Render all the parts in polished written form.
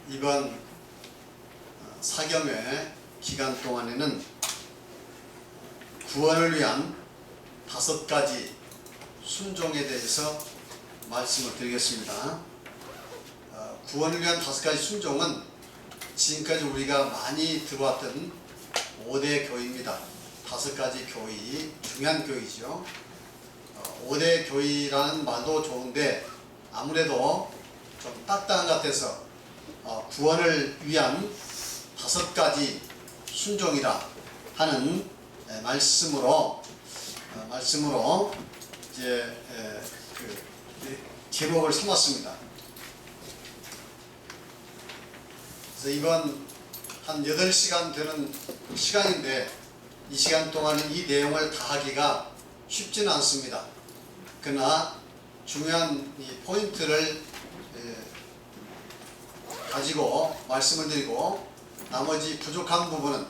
이번 사경회 기간 동안에는 구원을 위한 5가지 순종에 대해서 말씀을 드리겠습니다. 구원을 위한 5가지 순종은 지금까지 우리가 많이 들어왔던 5대 교회입니다. 5가지 교회, 중요한 교회이죠. 5대 교회라는 말도 좋은데 아무래도 좀 딱딱한 것 같아서 구원을 위한 5가지 순종이라 하는 말씀으로 이제 제목을 삼았습니다. 그래서 이번 한 8시간 되는 시간인데 이 시간 동안은 이 내용을 다 하기가 쉽지는 않습니다. 그러나 중요한 이 포인트를 가지고 말씀을 드리고 나머지 부족한 부분은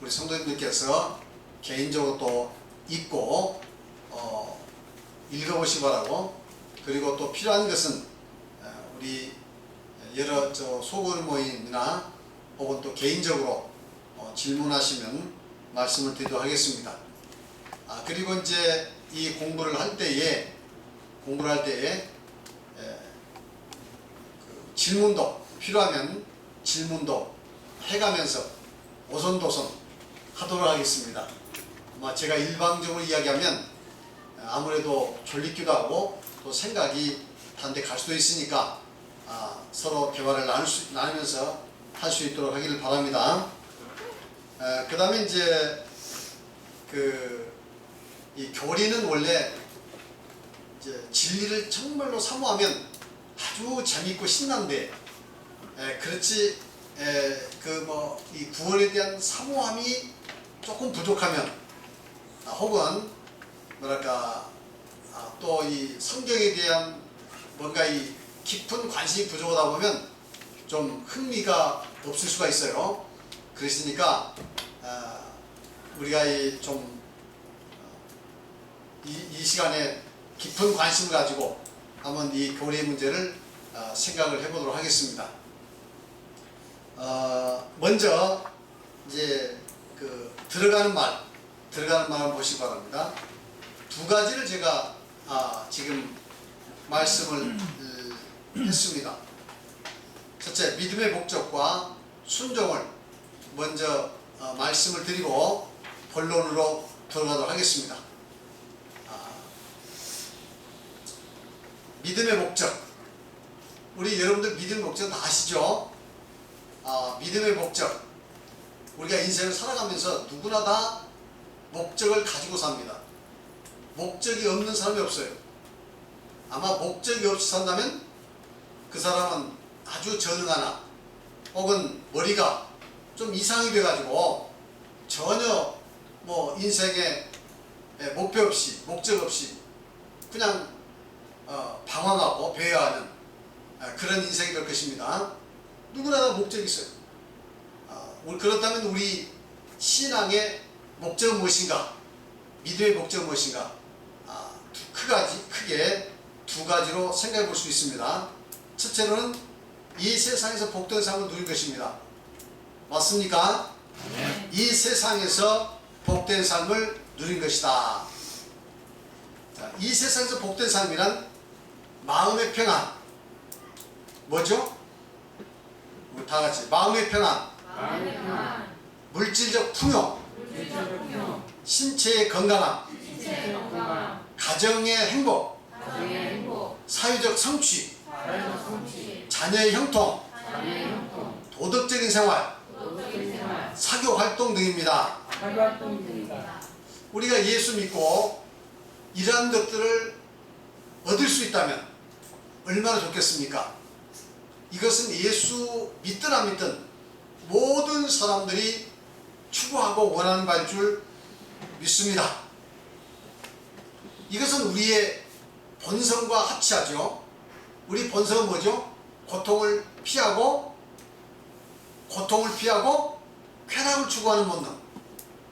우리 성도님들께서 개인적으로 또 읽고 읽어보시기 바라고, 그리고 또 필요한 것은 우리 여러 소그룹 모임이나 혹은 또 개인적으로 질문하시면 말씀을 드리도록 하겠습니다. 그리고 이제 이 공부를 할 때에 질문도 필요하면 질문도 해가면서 오손도손 하도록 하겠습니다. 제가 일방적으로 이야기하면 아무래도 졸리기도 하고 또 생각이 다른 데 갈 수도 있으니까 서로 대화를 나누면서 할 수 있도록 하기를 바랍니다. 그 다음에 이제 이 교리는 원래 이제 진리를 정말로 사모하면 아주 재밌고 신난데, 그렇지 이 구원에 대한 사모함이 조금 부족하면, 혹은 뭐랄까 또 이 성경에 대한 뭔가 이 깊은 관심이 부족하다 보면 좀 흥미가 없을 수가 있어요. 그러시니까 우리가 이 시간에 깊은 관심을 가지고 한번 이 교리의 문제를 생각을 해보도록 하겠습니다. 먼저 이제 들어가는 말을 보시기 바랍니다. 2가지를 제가 지금 말씀을 했습니다. 첫째, 믿음의 목적과 순종을 먼저 말씀을 드리고 본론으로 들어가도록 하겠습니다. 믿음의 목적, 우리 여러분들 믿음의 목적 다 아시죠? 믿음의 목적, 우리가 인생을 살아가면서 누구나 다 목적을 가지고 삽니다. 목적이 없는 사람이 없어요. 아마 목적이 없이 산다면 그 사람은 아주 전능하나 혹은 머리가 좀 이상이 돼가지고 전혀 인생에 목표 없이 목적 없이 그냥 방황하고 배회하는 그런 인생이 될 것입니다. 누구나 다 목적이 있어요. 그렇다면 우리 신앙의 목적은 무엇인가? 믿음의 목적은 무엇인가? 크게 2가지로 생각해 볼 수 있습니다. 첫째로는 이 세상에서 복된 삶을 누린 것입니다. 맞습니까? 네. 이 세상에서 복된 삶을 누린 것이다. 이 세상에서 복된 삶이란 마음의 평안, 뭐죠? 우리 다 같이 마음의 평안, 물질적 풍요, 신체의 건강함, 가정의 행복, 사회적 성취, 자녀의 형통, 도덕적인 생활, 사교 활동 등입니다. 우리가 예수 믿고 이러한 것들을 얻을 수 있다면 얼마나 좋겠습니까? 이것은 예수 믿든 안 믿든 모든 사람들이 추구하고 원하는 바일 줄 믿습니다. 이것은 우리의 본성과 합치하죠. 우리 본성은 뭐죠? 고통을 피하고 쾌락을 추구하는 본능,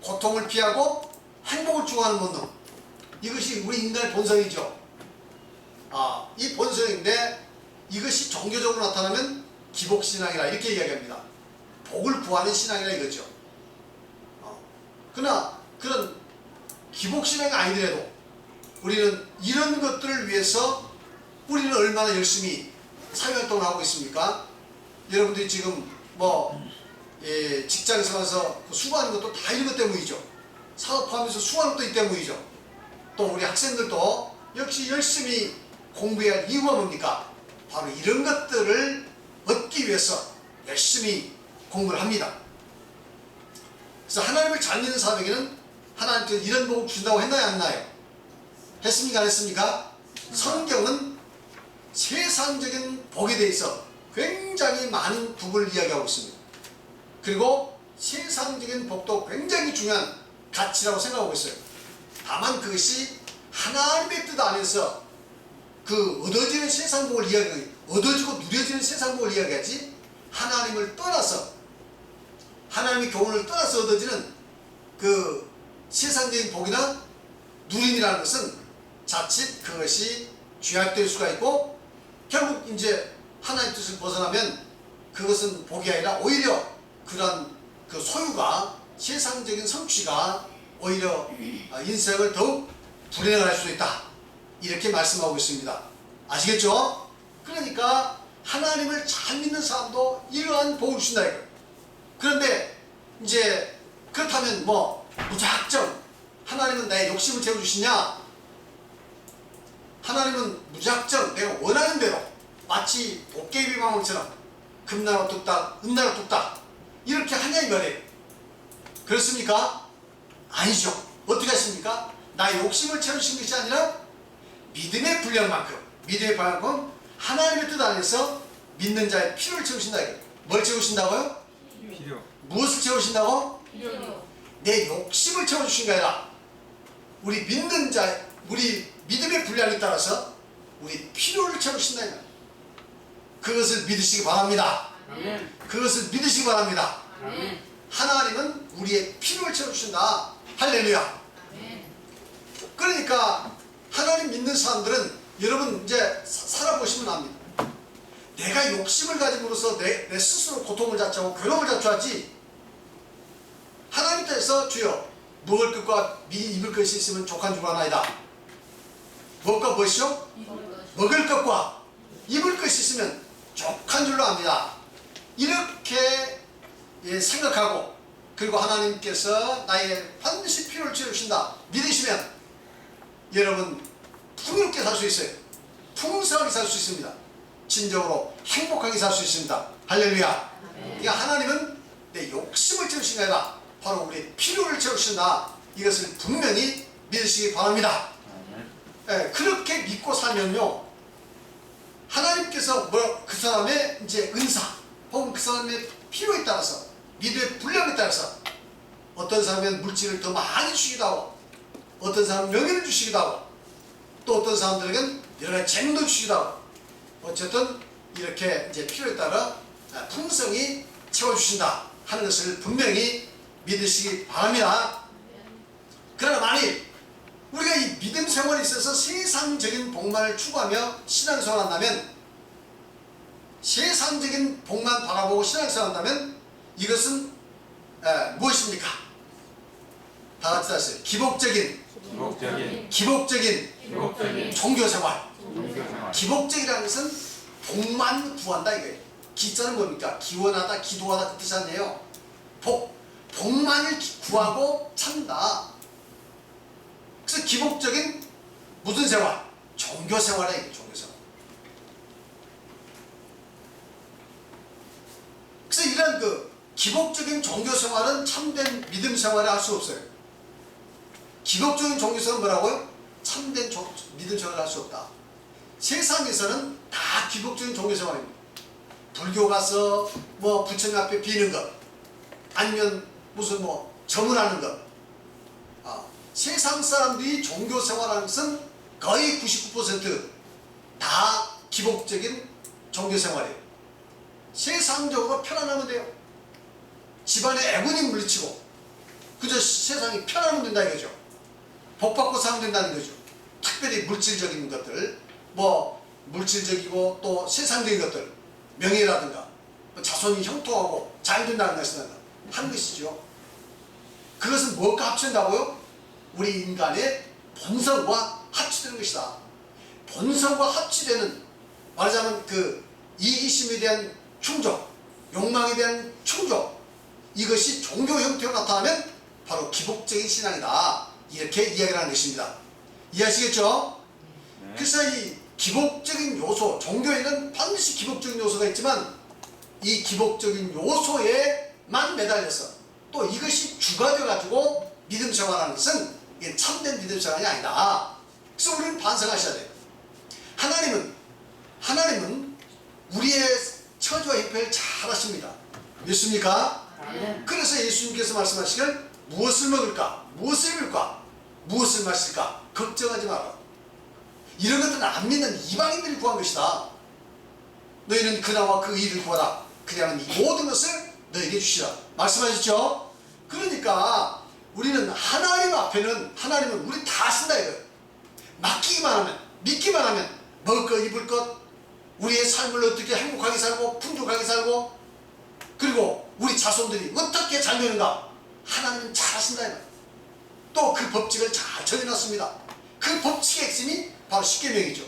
고통을 피하고 행복을 추구하는 본능, 이것이 우리 인간의 본성이죠. 이 본성인데 이것이 종교적으로 나타나면 기복신앙이라 이렇게 이야기합니다. 복을 구하는 신앙이라 이거죠. 그러나 그런 기복신앙이 아니더라도 우리는 이런 것들을 위해서 우리는 얼마나 열심히 사회활동을 하고 있습니까? 여러분들이 지금 직장에서 가서 수고하는 것도 다 이런 것 때문이죠. 사업하면서 수고하는 것도 이 때문이죠. 또 우리 학생들도 역시 열심히 공부해야 할 이유가 뭡니까? 바로 이런 것들을 얻기 위해서 열심히 공부를 합니다. 그래서 하나님을 잘 믿는 사람에게는 하나님께서 이런 복을 준다고 했나요? 안 했나요? 했습니까? 안 했습니까? 성경은 세상적인 복에 대해서 굉장히 많은 부분을 이야기하고 있습니다. 그리고 세상적인 복도 굉장히 중요한 가치라고 생각하고 있어요. 다만 그것이 하나님의 뜻 안에서 그 얻어지는 세상 복을 이야기하기, 얻어지고 누려지는 세상 복을 이야기하지, 하나님을 떠나서, 하나님의 교훈을 떠나서 얻어지는 그 세상적인 복이나 누림이라는 것은 자칫 그것이 죄악될 수가 있고, 결국 이제 하나님의 뜻을 벗어나면 그것은 복이 아니라 오히려 그런 그 소유가, 세상적인 성취가 오히려 인생을 더욱 불행할 수 있다, 이렇게 말씀하고 있습니다. 아시겠죠? 그러니까 하나님을 잘 믿는 사람도 이러한 복을 주신다 이거예요. 그런데 이제 그렇다면 무작정 하나님은 나의 욕심을 채워주시냐? 하나님은 무작정 내가 원하는 대로 마치 도깨비 방울처럼 금나라 뚝딱 은나라 뚝딱 이렇게 하냐 이 말이에요. 그렇습니까? 아니죠. 어떻게 하십니까? 나의 욕심을 채우신 것이 아니라 믿음의 분량만큼, 믿음의 분량만큼 하나님의 뜻 안에서 믿는 자의 필요를 채우신다 이거예요. 뭘 채우신다고요? 필요. 무엇을 채우신다고? 필요. 내 욕심을 채워주신 게 아니라 우리 믿는 자, 우리 믿음의 분량에 따라서 우리 필요를 채우신다 이거예요. 그것을 믿으시기 바랍니다. 아멘. 그것을 믿으시기 바랍니다. 아멘. 하나님은 우리의 필요를 채워주신다. 할렐루야. 아멘. 그러니까 하나님 믿는 사람들은 여러분 이제 살아보시면 압니다. 내가 욕심을 가짐으로써 내 스스로 고통을 자초하고 괴로움을 자초하지, 하나님 뜻에서 주여 먹을 것과 입을 것이 있으면 족한 줄 아나이다. 무엇과 무엇이요? 먹을 것과 입을 것이 있으면 족한 줄로 압니다. 이렇게 생각하고, 그리고 하나님께서 나의 반드시 필요를 채우신다 믿으시면 여러분 풍요롭게 살 수 있어요. 풍성하게 살 수 있습니다. 진정으로 행복하게 살 수 있습니다. 할렐루야. 그러니까 하나님은 내 욕심을 채우신 게 아니라 바로 우리의 필요를 채우신다. 이것을 분명히 믿으시기 바랍니다. 그렇게 믿고 살면요, 하나님께서 그 사람의 이제 은사 혹은 그 사람의 필요에 따라서, 믿음의 분량에 따라서 어떤 사람은 물질을 더 많이 주시기도 하고, 어떤 사람은 명예를 주시기도 하고, 또 어떤 사람들에게는 여러 가지 재능도 주시기도 하고, 어쨌든 이렇게 이제 필요에 따라 풍성히 채워주신다 하는 것을 분명히 믿으시기 바랍니다. 그러나 만일 우리가 이 믿음 생활에 있어서 세상적인 복만을 추구하며 신앙생활을 한다면, 세상적인 복만 바라보고 신앙생활을 한다면 이것은 무엇입니까? 다 같이 하세요. 기복적인 종교생활. 기복적이라는 것은 복만 구한다 이거예요. 기자는 뭡니까? 기원하다, 기도하다 그 뜻이 아니에요. 복만을 구하고 찾는다. 그래서 기복적인 무슨 생활? 종교생활이에요. 종교생활. 그래서 이런 그 기복적인 종교생활은 참된 믿음생활을 할 수 없어요. 기복적인 종교생활은 뭐라고요? 참된 믿음생활을 할 수 없다. 세상에서는 다 기복적인 종교생활입니다. 불교 가서 부처님 앞에 비는 것, 아니면 무슨 점을 것. 세상 사람들이 종교생활하는 것은 거의 99%다 기복적인 종교생활이에요. 세상적으로 편안하면 돼요. 집안에 애군이 물리치고 그저 세상이 편안하면 된다 이거죠. 복받고 살면 된다는 거죠. 특별히 물질적인 것들, 물질적이고 또 세상적인 것들, 명예라든가 자손이 형통하고 잘 된다는 것은 한 것이죠. 그것은 무엇과 합친다고요? 우리 인간의 본성과 합치되는 것이다. 본성과 합치되는, 말하자면 그 이기심에 대한 충족, 욕망에 대한 충족, 이것이 종교 형태로 나타나면 바로 기복적인 신앙이다. 이렇게 이야기를 하는 것입니다. 이해하시겠죠? 네. 그래서 이 기복적인 요소, 종교에는 반드시 기복적인 요소가 있지만 이 기복적인 요소에만 매달려서 또 이것이 주가 되어가지고 믿음 생활하는 것은 이게 참된 믿음 생활이 아니다. 그래서 우리는 반성하셔야 돼요. 하나님은 우리의 처지와 형편을 잘 아십니다. 믿습니까? 그래서 예수님께서 말씀하시길 무엇을 먹을까? 무엇을 입을까? 무엇을 마실까? 걱정하지 마라. 이런 것들은 안 믿는 이방인들이 구한 것이다. 너희는 그나마 그 일을 구하라. 그리하면 이 모든 것을 너에게 주시라. 말씀하셨죠? 그러니까 우리는 하나님 앞에는, 하나님은 우리 다 쓴다 이거예요. 맡기기만 하면, 믿기만 하면 먹을 것, 입을 것, 우리의 삶을 어떻게 행복하게 살고 풍족하게 살고, 그리고 우리 자손들이 어떻게 잘 되는가, 하나님은 잘 하신다 이거예요. 또 그 법칙을 잘 정해놨습니다. 그 법칙의 핵심이 바로 십계명이죠.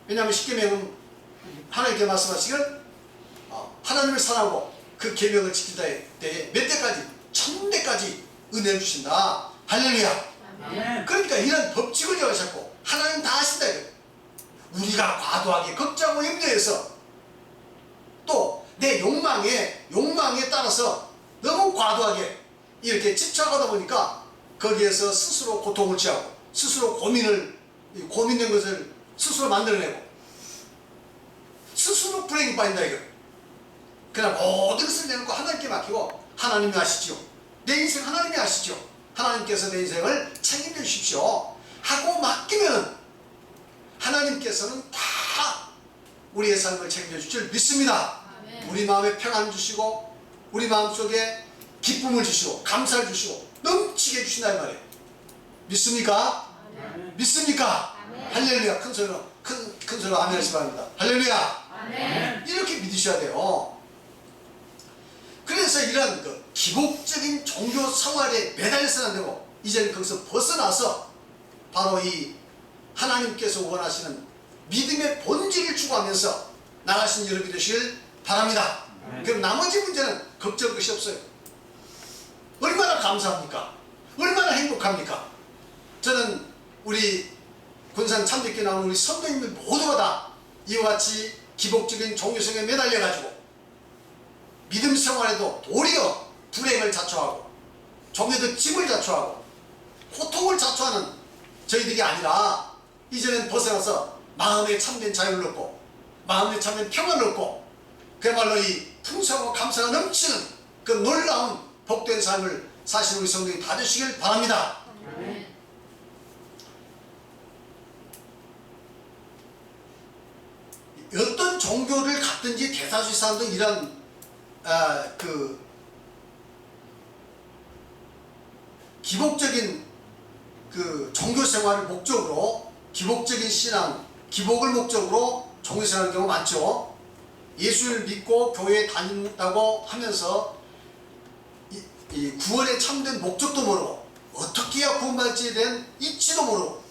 왜냐하면 십계명은 하나님께 말씀하시길 하나님을 사랑하고 그 계명을 지킬 때에 몇 대까지? 1000대까지 은혜를 주신다. 할렐루야. 아멘. 그러니까 이런 법칙을 정하셨고 하나님 다 하신다 이거예요. 우리가 과도하게 걱정하고 염려해서 또 내 욕망에 따라서 너무 과도하게 이렇게 집착하다 보니까 거기에서 스스로 고통을 취하고 스스로 고민된 것을 스스로 만들어내고 스스로 불행이 빠진다 이거. 그냥 모든 것을 내놓고 하나님께 맡기고 하나님이 아시죠. 내 인생 하나님이 아시죠. 하나님께서 내 인생을 책임져 주십시오 하고 맡기면 하나님께서는 다 우리의 삶을 책임져 주실 줄 믿습니다. 아멘. 우리 마음에 평안 주시고 우리 마음속에 기쁨을 주시고 감사를 주시고 넘치게 해주신다 이 말이에요. 믿습니까? 아멘. 믿습니까? 아멘. 할렐루야. 큰 소리로 아멘 하시기 바랍니다. 할렐루야. 아멘. 이렇게 믿으셔야 돼요. 그래서 이런 그 기복적인 종교 생활에 매달려서는 안 되고 이제는 거기서 벗어나서 바로 이 하나님께서 원하시는 믿음의 본질을 추구하면서 나가신 여러분이 되시길 바랍니다. 그럼 나머지 문제는 걱정 것이 없어요. 얼마나 감사합니까? 얼마나 행복합니까? 저는 우리 군산 참되게 나오는 우리 선배님들 모두가 다 이와 같이 기복적인 종교성에 매달려가지고 믿음 생활에도 도리어 불행을 자초하고 종교적 짐을 자초하고 고통을 자초하는 저희들이 아니라 이제는 벗어나서 마음에 참된 자유를 얻고 마음에 참된 평안을 얻고 그야말로 이 풍성하고 감사가 넘치는 그 놀라운 복된 삶을 사시는 우리 성도들이 다 되시길 바랍니다. 아멘. 어떤 종교를 갖든지 대다수의 사람들은 이런 그 기복적인 그 종교 생활을 목적으로 기복적인 신앙, 기복을 목적으로 종교 생활하는 경우가 많죠. 예수를 믿고 교회에 다닌다고 하면서 이 구원에 참된 목적도 모르고 어떻게 해야 구원받을지에 대한 이치도 모르고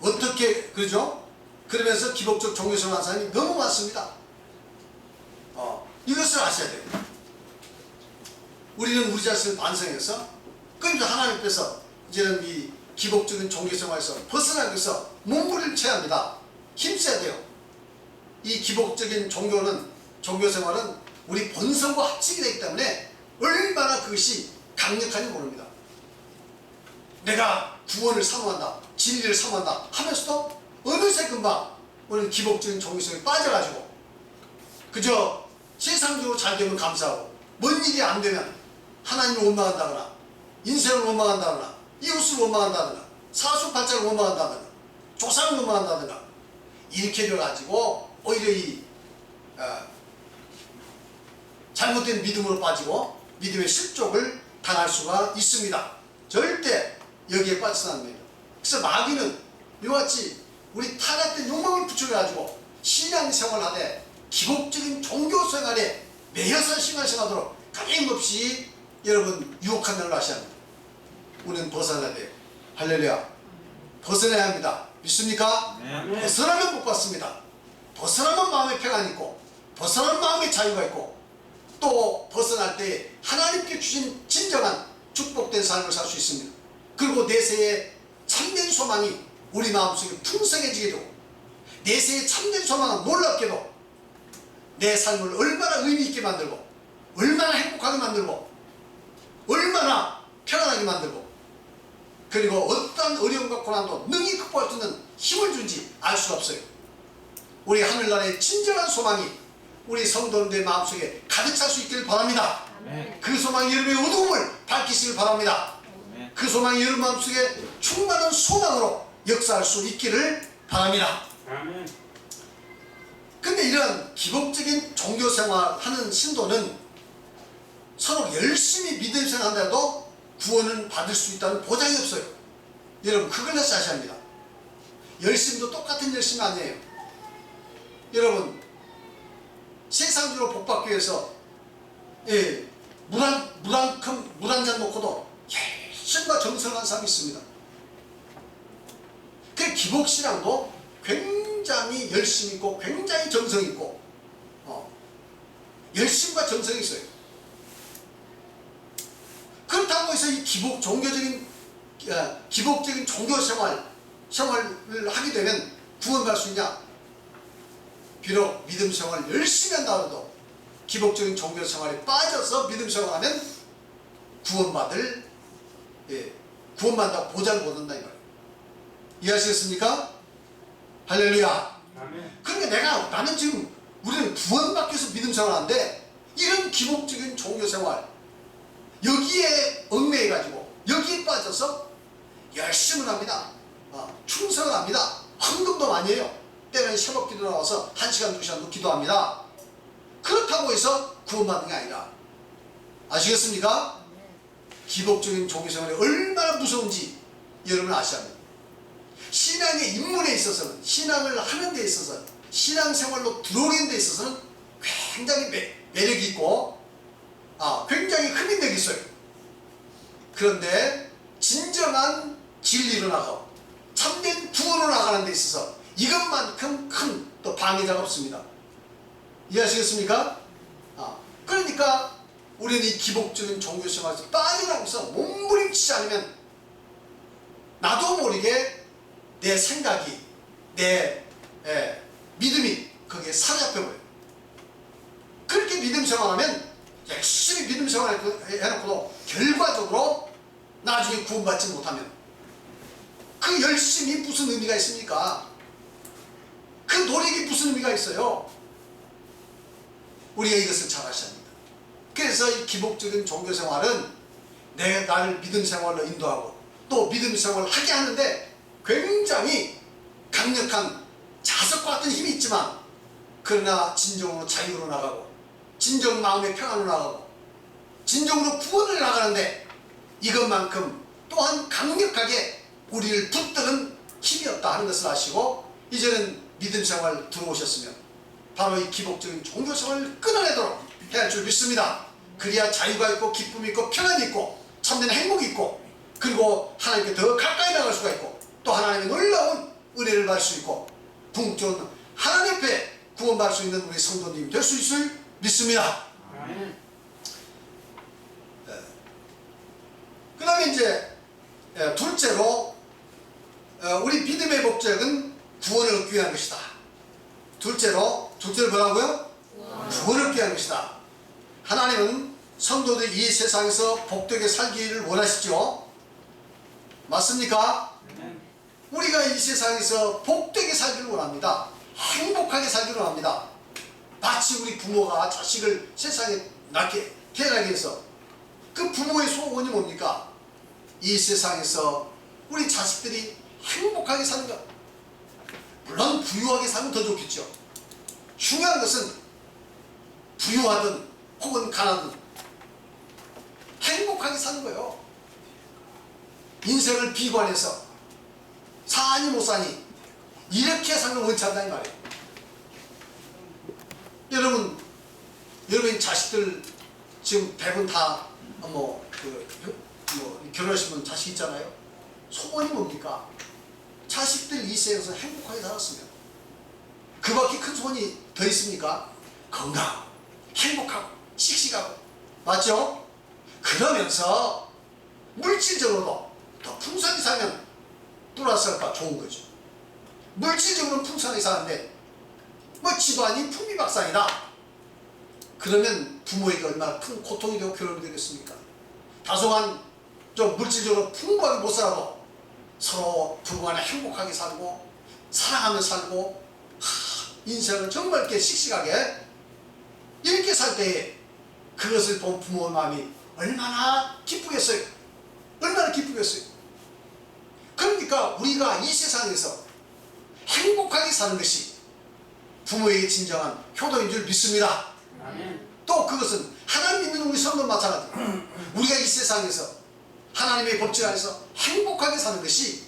어떻게 그러죠? 그러면서 기복적 종교 생활하는 사람이 너무 많습니다. 이것을 아셔야 돼요. 우리는 우리 자신을 반성해서 그러니까 하나님께서 이제는 이 기복적인 종교 생활에서 벗어나기 위해서 몸부림을 쳐야 합니다. 힘써야 돼요. 이 기복적인 종교 생활은 우리 본성과 합치게 되기 때문에 얼마나 그것이 강력한지 모릅니다. 내가 구원을 사모한다, 진리를 사모한다 하면서도 어느새 금방 우리는 기복적인 종교성에 빠져가지고 그저 세상적으로 잘 되면 감사하고 뭔 일이 안 되면 하나님을 원망한다거나 인생을 원망한다거나 이웃을 원망한다거나 사수팔자를 원망한다거나 조상을 원망한다거나 이렇게 되어가지고 오히려 이 잘못된 믿음으로 빠지고 믿음의 실족을 당할 수가 있습니다. 절대 여기에 빠져서는 안 됩니다. 그래서 마귀는 이와같이 우리 타락된 욕망을 부추겨가지고 신앙생활하되 기복적인 종교생활에 매여 생활하도록 끊임없이 여러분 유혹한다는 걸 아셔야 합니다. 우리는 벗어나야 돼요. 할렐루야. 벗어나야 합니다. 믿습니까? 네. 벗어나면 못 받습니다. 벗어나면 마음의 평안이 있고, 벗어나면 마음의 자유가 있고, 또 벗어날 때 하나님께 주신 진정한 축복된 삶을 살 수 있습니다. 그리고 내세의 참된 소망이 우리 마음속에 풍성해지게 되고, 내세의 참된 소망은 놀랍게도 내 삶을 얼마나 의미있게 만들고, 얼마나 행복하게 만들고, 얼마나 평안하게 만들고, 그리고 어떠한 어려움과 고난도 능히 극복할 수 있는 힘을 준지 알 수가 없어요. 우리 하늘나라의 진정한 소망이 우리 성도님들의 마음속에 가득 찰 수 있기를 바랍니다. 아멘. 그 소망이 여러분의 어두움을 밝히시길 바랍니다. 아멘. 그 소망이 여러분 마음속에 충만한 소망으로 역사할 수 있기를 바랍니다. 아멘. 근데 이런 기복적인 종교생활하는 신도는 서로 열심히 믿음 생활한다도 구원을 받을 수 있다는 보장이 없어요. 여러분 그걸 다시 아셔야 합니다. 열심도 똑같은 열심이 아니에요. 여러분 세상적으로 복받기 위해서 물 한 잔 놓고도 열심과 정성한 사람이 있습니다. 그 기복신앙도 굉장히 열심히 있고 굉장히 정성이 있고 열심과 정성이 있어요. 그렇다고 해서 이 기복적인 종교 생활을 하게 되면 구원받을 수 있냐? 비록 믿음 생활을 열심히 한다고 기복적인 종교 생활에 빠져서 믿음 생활하면 구원받는다고 보장을 못 한다 이 말이에요. 이해하시겠습니까? 할렐루야. 아멘. 그러니까 나는 지금 우리는 구원받기 위해서 믿음 생활하는데 이런 기복적인 종교 생활 여기에 얽매여 가지고 여기에 빠져서 열심을 합니다. 충성을 합니다. 헌금도 많이 해요. 때로는 새벽 기도 나와서 1시간 2시간도 기도합니다. 그렇다고 해서 구원받는 게 아니라 아시겠습니까? 기복적인 종교생활이 얼마나 무서운지 여러분 아셔야 합니다. 신앙의 입문에 있어서는 신앙을 하는 데 있어서 신앙생활로 들어오는 데 있어서는 굉장히 매력이 있고 굉장히 흡인력이 있어요. 그런데 진정한 진리로 나가고 참된 구원으로 나가는 데 있어서 이것만큼 큰 또 방해자가 없습니다. 이해하시겠습니까? 그러니까 우리는 이 기복적인 종교생활에서 빠져나오면서 몸부림치지 않으면 나도 모르게 내 생각이 내 믿음이 거기에 사로잡혀버려요. 그렇게 믿음 생활하면 열심히 믿음 생활 해놓고도 결과적으로 나중에 구원받지 못하면 그 열심이 무슨 의미가 있습니까? 그 노력이 무슨 의미가 있어요? 우리가 이것을 잘 아셔야 합니다. 그래서 이 기복적인 종교생활은 나를 믿음 생활로 인도하고 또 믿음 생활을 하게 하는데 굉장히 강력한 자석과 같은 힘이 있지만 그러나 진정으로 자유로 나가고 진정 마음의 평안으로 나가고 진정으로 구원을 나가는데 이것만큼 또한 강력하게 우리를 붙드는 힘이 없다 하는 것을 아시고 이제는 믿음 생활 들어오셨으면 바로 이 기복적인 종교 생활을 끊어내도록 해야 할 줄 믿습니다. 그래야 자유가 있고 기쁨이 있고 평안이 있고 참된 행복이 있고 그리고 하나님께 더 가까이 나갈 수가 있고 또 하나님의 놀라운 은혜를 받을 수 있고 궁극적으로 하나님 앞에 구원받을 수 있는 우리 성도님이 될 수 있을 믿습니다. 그 다음에 이제 둘째로 우리 믿음의 목적은 구원을 얻기 위한 것이다. 둘째로 뭐라고요? 구원을 얻기 위한 것이다. 하나님은 성도들이 이 세상에서 복되게 살기를 원하시죠. 맞습니까? 우리가 이 세상에서 복되게 살기를 원합니다. 행복하게 살기를 원합니다. 마치 우리 부모가 자식을 세상에 낳게 태어나게 해서 그 부모의 소원이 뭡니까? 이 세상에서 우리 자식들이 행복하게 사는 것. 물론 부유하게 살면 더 좋겠죠. 중요한 것은 부유하든 혹은 가난하든 행복하게 사는 거예요. 인생을 비관해서 사니 못 사니 이렇게 사는 건 원치 않다 이 말이에요. 여러분 여러분 자식들 지금 대부분 다 결혼하신 분 자식 있잖아요. 소원이 뭡니까? 자식들 이 세상에서 행복하게 살았으면. 그 밖에 큰 소원이 더 있습니까? 건강, 행복하고 씩씩하고, 맞죠? 그러면서 물질적으로도 더 풍성히 살면 플러스가 좋은 거죠. 물질적으로는 풍성하게 사는데 뭐 집안이 풍비박산이다. 그러면 부모에게 얼마나 큰 고통이 되고 괴로움이 되겠습니까? 다소간 좀 물질적으로 풍부하게 못 살아도 서로 부부간에 행복하게 살고 사랑하며 살고, 인생을 정말 이렇게 씩씩하게 이렇게 살 때에 그것을 본 부모의 마음이 얼마나 기쁘겠어요. 얼마나 기쁘겠어요. 그러니까 우리가 이 세상에서 행복하게 사는 것이 부모에게 진정한 효도인 줄 믿습니다. 또 그것은 하나님 믿는 우리 성도 마찬가지입니다. 우리가 이 세상에서 하나님의 법칙 안에서 행복하게 사는 것이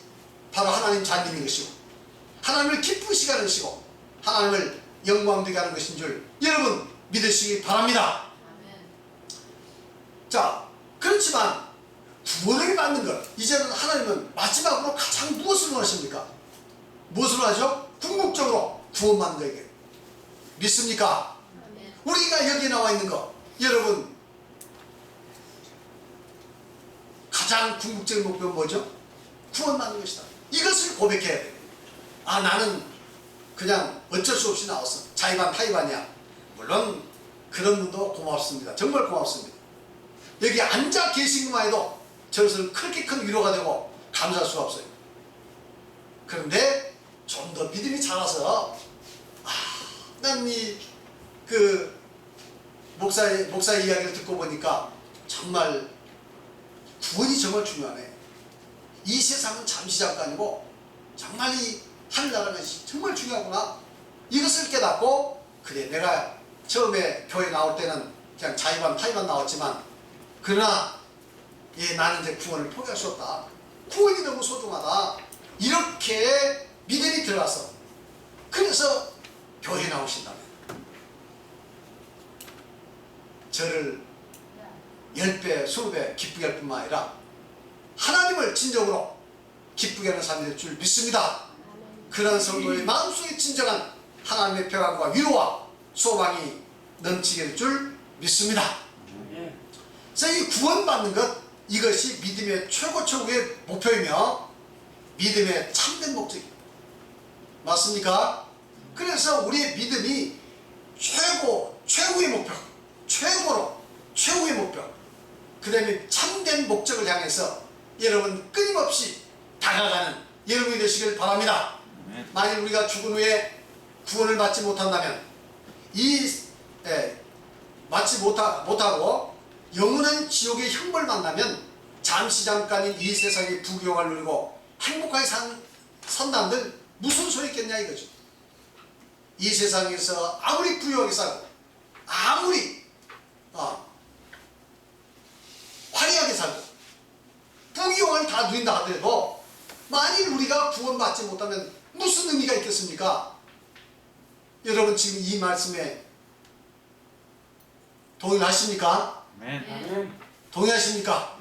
바로 하나님 잘 믿는 것이고, 하나님을 기쁘시게 하는 것이고, 하나님을 영광되게 하는 것인 줄 여러분 믿으시기 바랍니다. 자, 그렇지만 구원을 받는 것, 이제는 하나님은 마지막으로 가장 무엇을 원하십니까? 무엇을 하죠? 궁극적으로 구원받는 거에게 믿습니까? 우리가 여기 나와 있는 거, 여러분 가장 궁극적인 목표는 뭐죠? 구원받는 것이다. 이것을 고백해야 돼요. 아, 나는 그냥 어쩔 수 없이 나왔어. 자의반 타의반이야. 물론 그런 분도 고맙습니다. 정말 고맙습니다. 여기 앉아 계신 것만 해도 저것은 그렇게 큰 위로가 되고 감사할 수가 없어요. 그런데 좀 더 믿음이 자라서, 난 목사의 이야기를 듣고 보니까 정말 구원이 정말 중요하네. 이 세상은 잠시 잠깐이고 정말 이 하늘나라는 것이 정말 중요하구나. 이것을 깨닫고, 그래, 내가 처음에 교회 나올 때는 그냥 자의반 타의반 나왔지만, 그러나 나는 이제 구원을 포기할 수 없다. 구원이 너무 소중하다. 이렇게 믿음이 들어가서, 그래서 교회에 나오신다면 저를 10배, 20배 기쁘게 할 뿐만 아니라 하나님을 진정으로 기쁘게 하는 삶이 될 줄 믿습니다. 그런 성도의 마음속에 진정한 하나님의 평안과 위로와 소망이 넘치게 될 줄 믿습니다. 그래서 이 구원받는 것, 이것이 믿음의 최고의 목표이며 믿음의 참된 목적입니다. 맞습니까? 그래서 우리의 믿음이 최고의 목표, 최고의 목표, 그 다음에 참된 목적을 향해서 여러분 끊임없이 다가가는 여러분이 되시길 바랍니다. 만일 우리가 죽은 후에 구원을 받지 못한다면, 받지 못하고 영원한 지옥의 형벌을 만나면 잠시 잠깐인 이 세상의 부귀영화를 누리고 행복하게 산다는들 무슨 소리 있겠냐 이거죠. 이 세상에서 아무리 부유하게 살고 아무리 화려하게 살고 부귀영화를 다 누린다 하더라도 만일 우리가 구원받지 못하면 무슨 의미가 있겠습니까? 여러분 지금 이 말씀에 동의하십니까? 동의하십니까?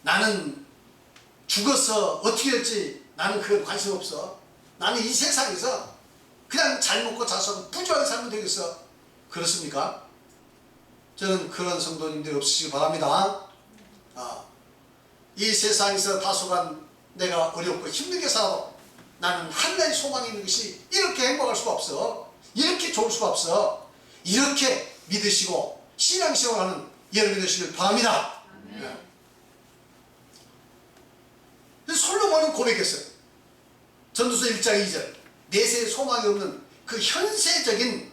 나는 죽어서 어떻게 될지 나는 그건 관심 없어. 나는 이 세상에서 그냥 잘 먹고 잘 살고 부유하게 살면 되겠어. 그렇습니까? 저는 그런 성도님들이 없으시기 바랍니다. 이 세상에서 다소간 내가 어렵고 힘들게 살아도 나는 하나의 소망이 있는 것이 이렇게 행복할 수가 없어. 이렇게 좋을 수가 없어. 이렇게 믿으시고 신앙생활하는 여러분이 되시길 바랍니다. 솔로몬은 고백했어요. 전도서 1장 2절. 내세에 소망이 없는 그 현세적인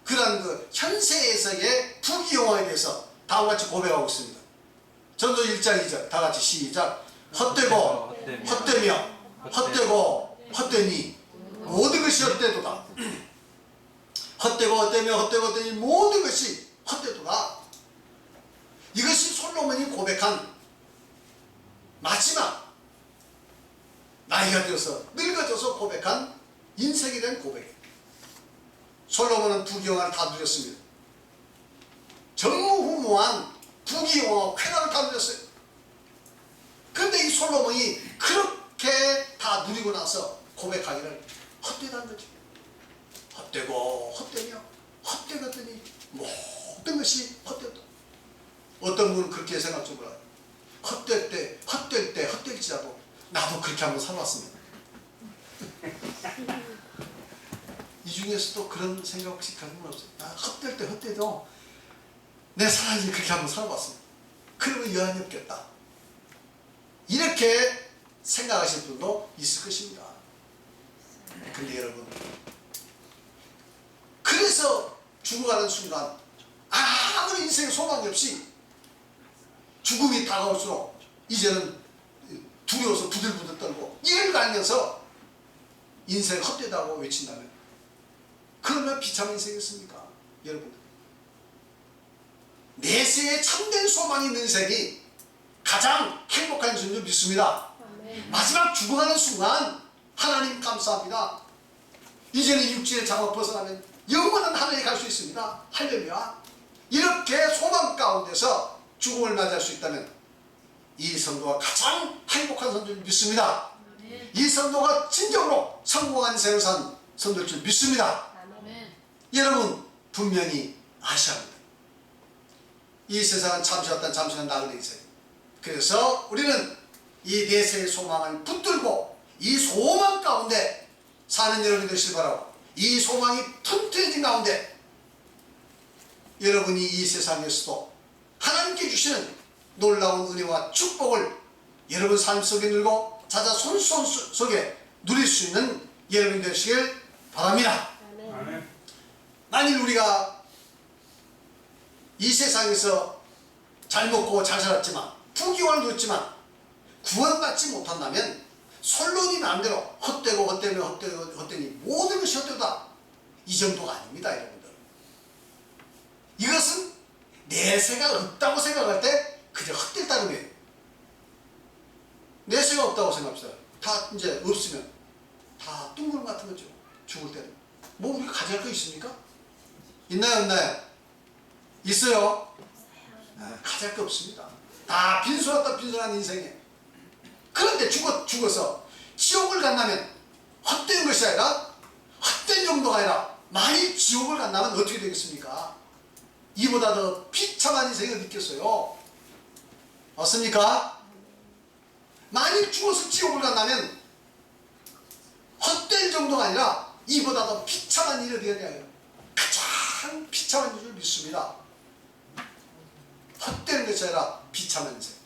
그런 그 현세에서의 부귀영화에 대해서 다음과 같이 고백하고 있습니다. 전도서 1장 2절 다 같이 시작. 헛되고 헛되며 헛되고 헛되니 모든 것이 헛되도다. 헛되고 헛되며 헛되고 헛되니 모든 것이 헛되도다. 이것이 솔로몬이 고백한 마지막 나이가 들어서 늙어져서 고백한 인생에 대한 고백이에요. 솔로몬은 부귀영화를 다 누렸습니다. 전무후무한 부귀영화 쾌락을 다 누렸어요. 그런데 이 솔로몬이 그렇게 다 누리고 나서 고백하기를 헛되다는 거죠. 헛되고 헛되며 헛되거더니 모든 것이 헛되다. 어떤 분은 그렇게 생각 좀 몰라요. 헛될 때 헛될지라도 나도 그렇게 한번 살아봤습니다. 이 중에서도 그런 생각 혹시 가진 분 없어요? 나 헛될 때 헛되도 내 사랑이 그렇게 한번 살아봤습니다. 그러면 여한이 없겠다. 이렇게 생각하실 분도 있을 것입니다. 근데 여러분, 그래서 죽어가는 순간 아무리 인생에 소망이 없이 죽음이 다가올수록 이제는 두려워서 부들부들 떨고 이를 갈면서 인생 헛되다고 외친다면 그러면 비참한 인생이었습니까? 여러분, 내세에 참된 소망이 있는 인생이 가장 행복한 줄 믿습니다. 마지막 죽어가는 순간 하나님 감사합니다. 이제는 육체의 장을 벗어나면 영원한 하늘에 갈 수 있습니다. 할렐루야. 이렇게 소망 가운데서 죽음을 맞이할 수 있다면 이 성도가 가장 행복한 성도를 믿습니다. 이 성도가 진정으로 성공한 인생을 산 성도일 줄 믿습니다. 여러분 분명히 아셔야 합니다. 이 세상은 잠시 왔다 잠시 간 나그네 인생. 그래서 우리는 이 내세의 소망을 붙들고 이 소망 가운데 사는 여러분이 되시길 바라고, 이 소망이 튼튼해진 가운데 여러분이 이 세상에서도 하나님께 주시는 놀라운 은혜와 축복을 여러분 삶 속에 누리고 자자 손손 속에 누릴 수 있는 여러분이 되시길 바랍니다. 아멘. 만일 우리가 이 세상에서 잘 먹고 잘 살았지만 부귀영화를 누렸지만 구원받지 못한다면 솔로몬이 마음대로 헛되고 헛되며 헛되니 모든 것이 헛되다, 이 정도가 아닙니다. 여러분들, 이것은 내세가 없다고 생각할 때 그저 헛될 따름이에요. 내세가 없다고 생각합시다. 다 이제 없으면 다 둥그름 같은 거죠. 죽을 때는 뭐 우리가 가져갈 거 있습니까? 있나요 없나요? 있어요? 가져갈 거 없습니다. 다 빈손았다 빈손한 인생에. 그런데 죽어서 지옥을 간다면 헛된 것이 아니라 헛된 정도가 아니라 만일 지옥을 간다면 어떻게 되겠습니까? 이보다 더 비참한 인생이 어디 있겠어요? 맞습니까? 만일 죽어서 지옥을 간다면 헛된 정도가 아니라 이보다 더 비참한 일이 어디가 되냐, 가장 비참한 일을 믿습니다. 헛된 것이 아니라 비참한 인생.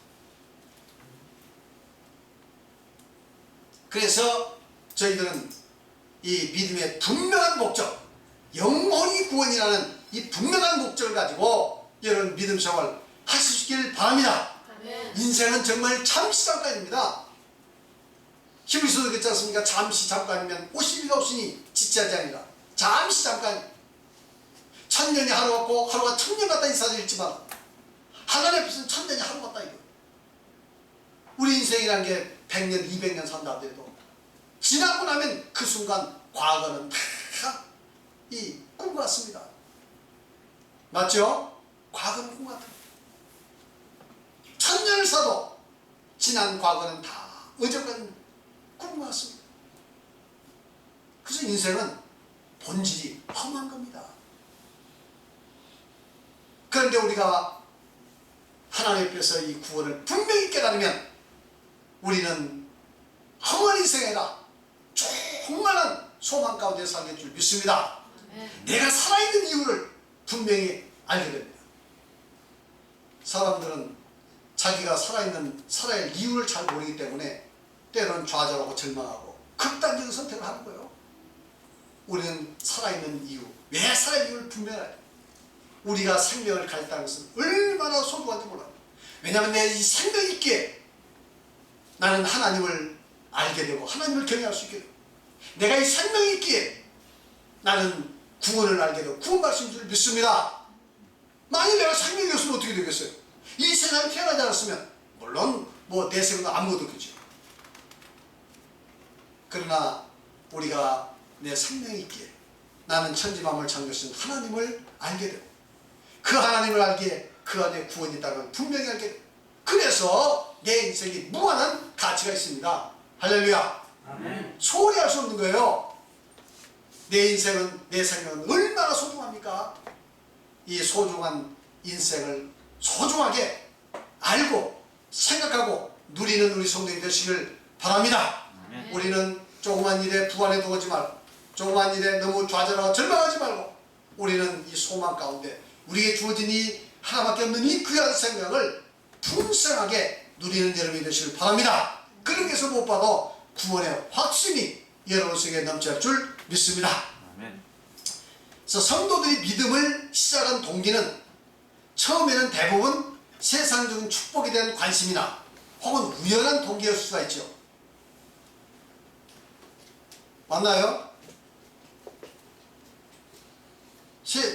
그래서 저희들은 이 믿음의 분명한 목적, 영원히 구원이라는 이 분명한 목적을 가지고 여러분 믿음 생활 하시길 바랍니다. 아멘. 인생은 정말 잠시 잠깐입니다. 히브리서도 그렇지 않습니까? 잠시 잠깐이면 50일가 없으니 지체하지 아니라. 잠시 잠깐. 1000년이 하루 같고 하루가 1000년 같다 이 사실이 있지만 하나님 앞에서는 1000년이 하루 같다 이거. 우리 인생이란 게 100년 200년 산다 하더라도 지나고 나면 그 순간 과거는 다 이 꿈 같습니다. 맞죠? 과거는 꿈 같아요. 1000년을 사도 지난 과거는 다 어제까지는 꿈 같습니다. 그래서 인생은 본질이 험한 겁니다. 그런데 우리가 하나님 앞에서 이 구원을 분명히 깨달으면 우리는 험한 인생이 아니라 충만한 소망 가운데 살게 줄 믿습니다. 내가 살아있는 이유를 분명히 알게 됩니다. 사람들은 자기가 살아야 할 이유를 잘 모르기 때문에 때로는 좌절하고 절망하고 극단적인 선택을 하는 거예요. 우리는 살아있는 이유, 왜 살아있는 이유를 분명히 알아요. 우리가 생명을 가졌다는 것은 얼마나 소중한지 몰라요. 왜냐하면 내 이 생명이 있기에 나는 하나님을 알게 되고 하나님을 경외할 수 있게 되고, 내가 이 생명이 있기에 나는 구원을 알게 되고 구원받을 수 있는 줄 믿습니다. 만일 내가 생명이 없으면 어떻게 되겠어요? 이 세상에 태어나지 않았으면 물론 뭐 내 생은 아무것도 없겠죠. 그러나 우리가 내 생명이 있기에 나는 천지만물 창조하신 하나님을 알게 되고 그 하나님을 알기에 그 안에 구원이 있다는 걸 분명히 알게 돼. 그래서 내 인생에 무한한 가치가 있습니다. 할렐루야. 아멘. 소홀히 할 수 없는 거예요. 내 인생은, 내 생명은 얼마나 소중합니까? 이 소중한 인생을 소중하게 알고 생각하고 누리는 우리 성도님 되시길 바랍니다. 아멘. 우리는 조그만 일에 부안해도 오지 말고, 조그만 일에 너무 좌절하고 절망하지 말고, 우리는 이 소망 가운데 우리에게 주어진 이 하나밖에 없는 이 귀한 생명을 풍성하게 누리는 여러분이 되시길 바랍니다. 그렇게 해서 무엇보다도 구원의 확신이 여러분 속에 넘쳐날 줄 믿습니다. 아멘. 그래서 성도들이 믿음을 시작한 동기는 처음에는 대부분 세상적인 축복에 대한 관심이나 혹은 우연한 동기였을 수가 있죠. 맞나요?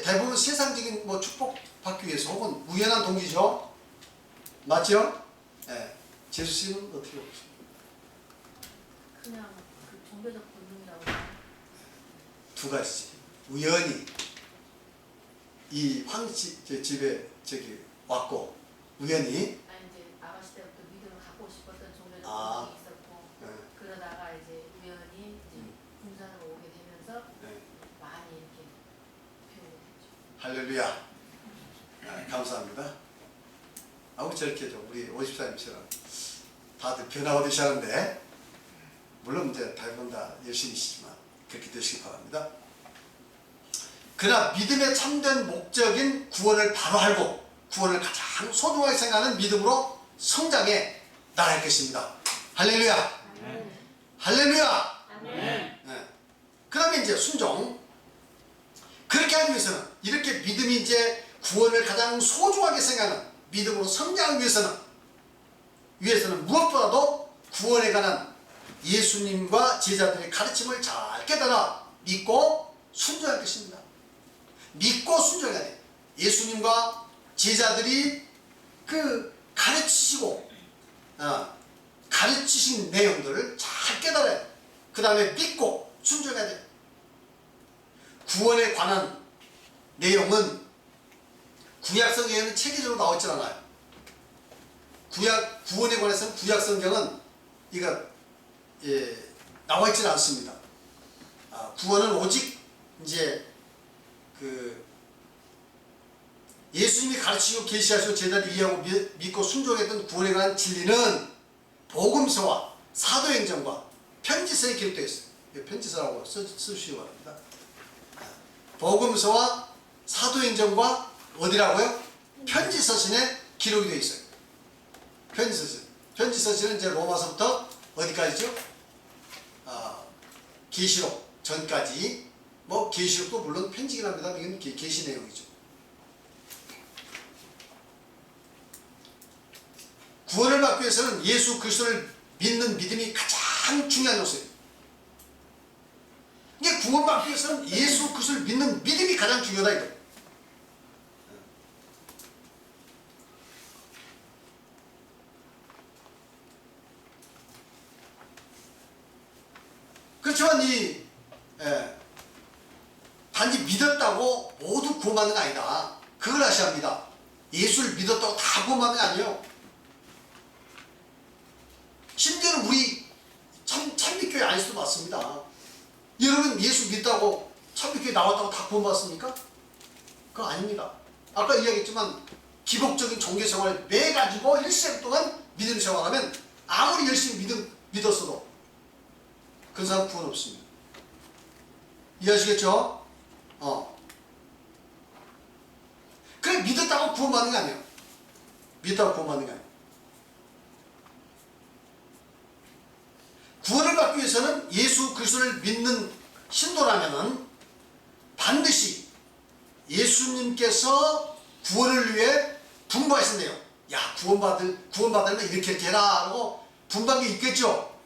대부분 세상적인 축복 받기 위해서 혹은 우연한 동기죠. 맞죠? 네. 재수 씨는 어떻게 보십니까? 그냥 그 종교적 본능이라고 해요. 두 가지. 우연히 이 황씨 집에 왔고, 우연히 나 이제 아가씨 때부터 믿음을 갖고 싶었던 종교적 아. 본능이 있었고, 네. 그러다가 이제 우연히 이제 군산으로 오게 되면서 네. 많이 이렇게 배우게 됐죠. 할렐루야. 감사합니다. 아우 저렇게 좀 우리 54님처럼 다들 변화오듯이 하는데, 물론 이제 대부분 다 열심히시지만 그렇게 되시기 바랍니다. 그러나 믿음의 참된 목적인 구원을 바로 알고 구원을 가장 소중하게 생각하는 믿음으로 성장해 나갈 것입니다. 할렐루야. 아멘. 할렐루야. 아멘. 네. 그 다음에 이제 순종. 그렇게 하기 위해서는, 이렇게 믿음이 이제 구원을 가장 소중하게 생각하는 믿음으로 성장하기 위해서는 무엇보다도 구원에 관한 예수님과 제자들의 가르침을 잘 깨달아 믿고 순종할 것입니다. 믿고 순종해야 돼. 예수님과 제자들이 가르치시고 가르치신 내용들을 잘 깨달아야 돼. 그 다음에 믿고 순종해야 돼. 구원에 관한 내용은 구약성경에는 체계적으로 나와 있지 않아요. 구원에 관해서는 구약성경은 나와 있지 않습니다. 구원은 오직 이제 예수님이 가르치고 계시하시고 제자들이 이해하고 믿고 순종했던 구원에 관한 진리는 복음서와 사도행전과 편지서에 기록되어 있어요. 편지서라고 쓰시기 바랍니다. 복음서와 사도행전과 어디라고요? 편지서신에 기록이 되어 있어요. 편지서신은 이제 로마서부터 어디까지죠? 계시록 전까지. 계시록도 물론 편지긴 합니다. 이건 계시 내용이죠. 구원을 받기 위해서는 예수 그리스도를 믿는 믿음이 가장 중요한 요소예요. 이게 구원받기 위해서는 예수 그리스도를 믿는 믿음이 가장 중요하다 이거예요. 그렇지만 단지 믿었다고 모두 구원받는 게 아니다. 그걸 아셔야 합니다. 예수를 믿었다고 다 구원받는 게 아니에요. 심지어는 우리 참빛교회 안에서도 맞습니다. 여러분 예수 믿다고 참빛교회 나왔다고 다 구원받습니까? 그거 아닙니다. 아까 이야기했지만 기복적인 종교생활을 매가지고 1세기 동안 믿음 생활하면 아무리 열심히 믿었어도 그 사람 구원 없습니다. 이해하시겠죠? 그래 믿었다고 구원받는 게 아니에요. 믿었다고 구원받는 게 아니에요. 구원을 받기 위해서는 예수 그리스도를 믿는 신도라면은 반드시 예수님께서 구원을 위해 분부하신대요. 야, 구원받으려면 이렇게 해라 하고 분부한 게 있겠죠?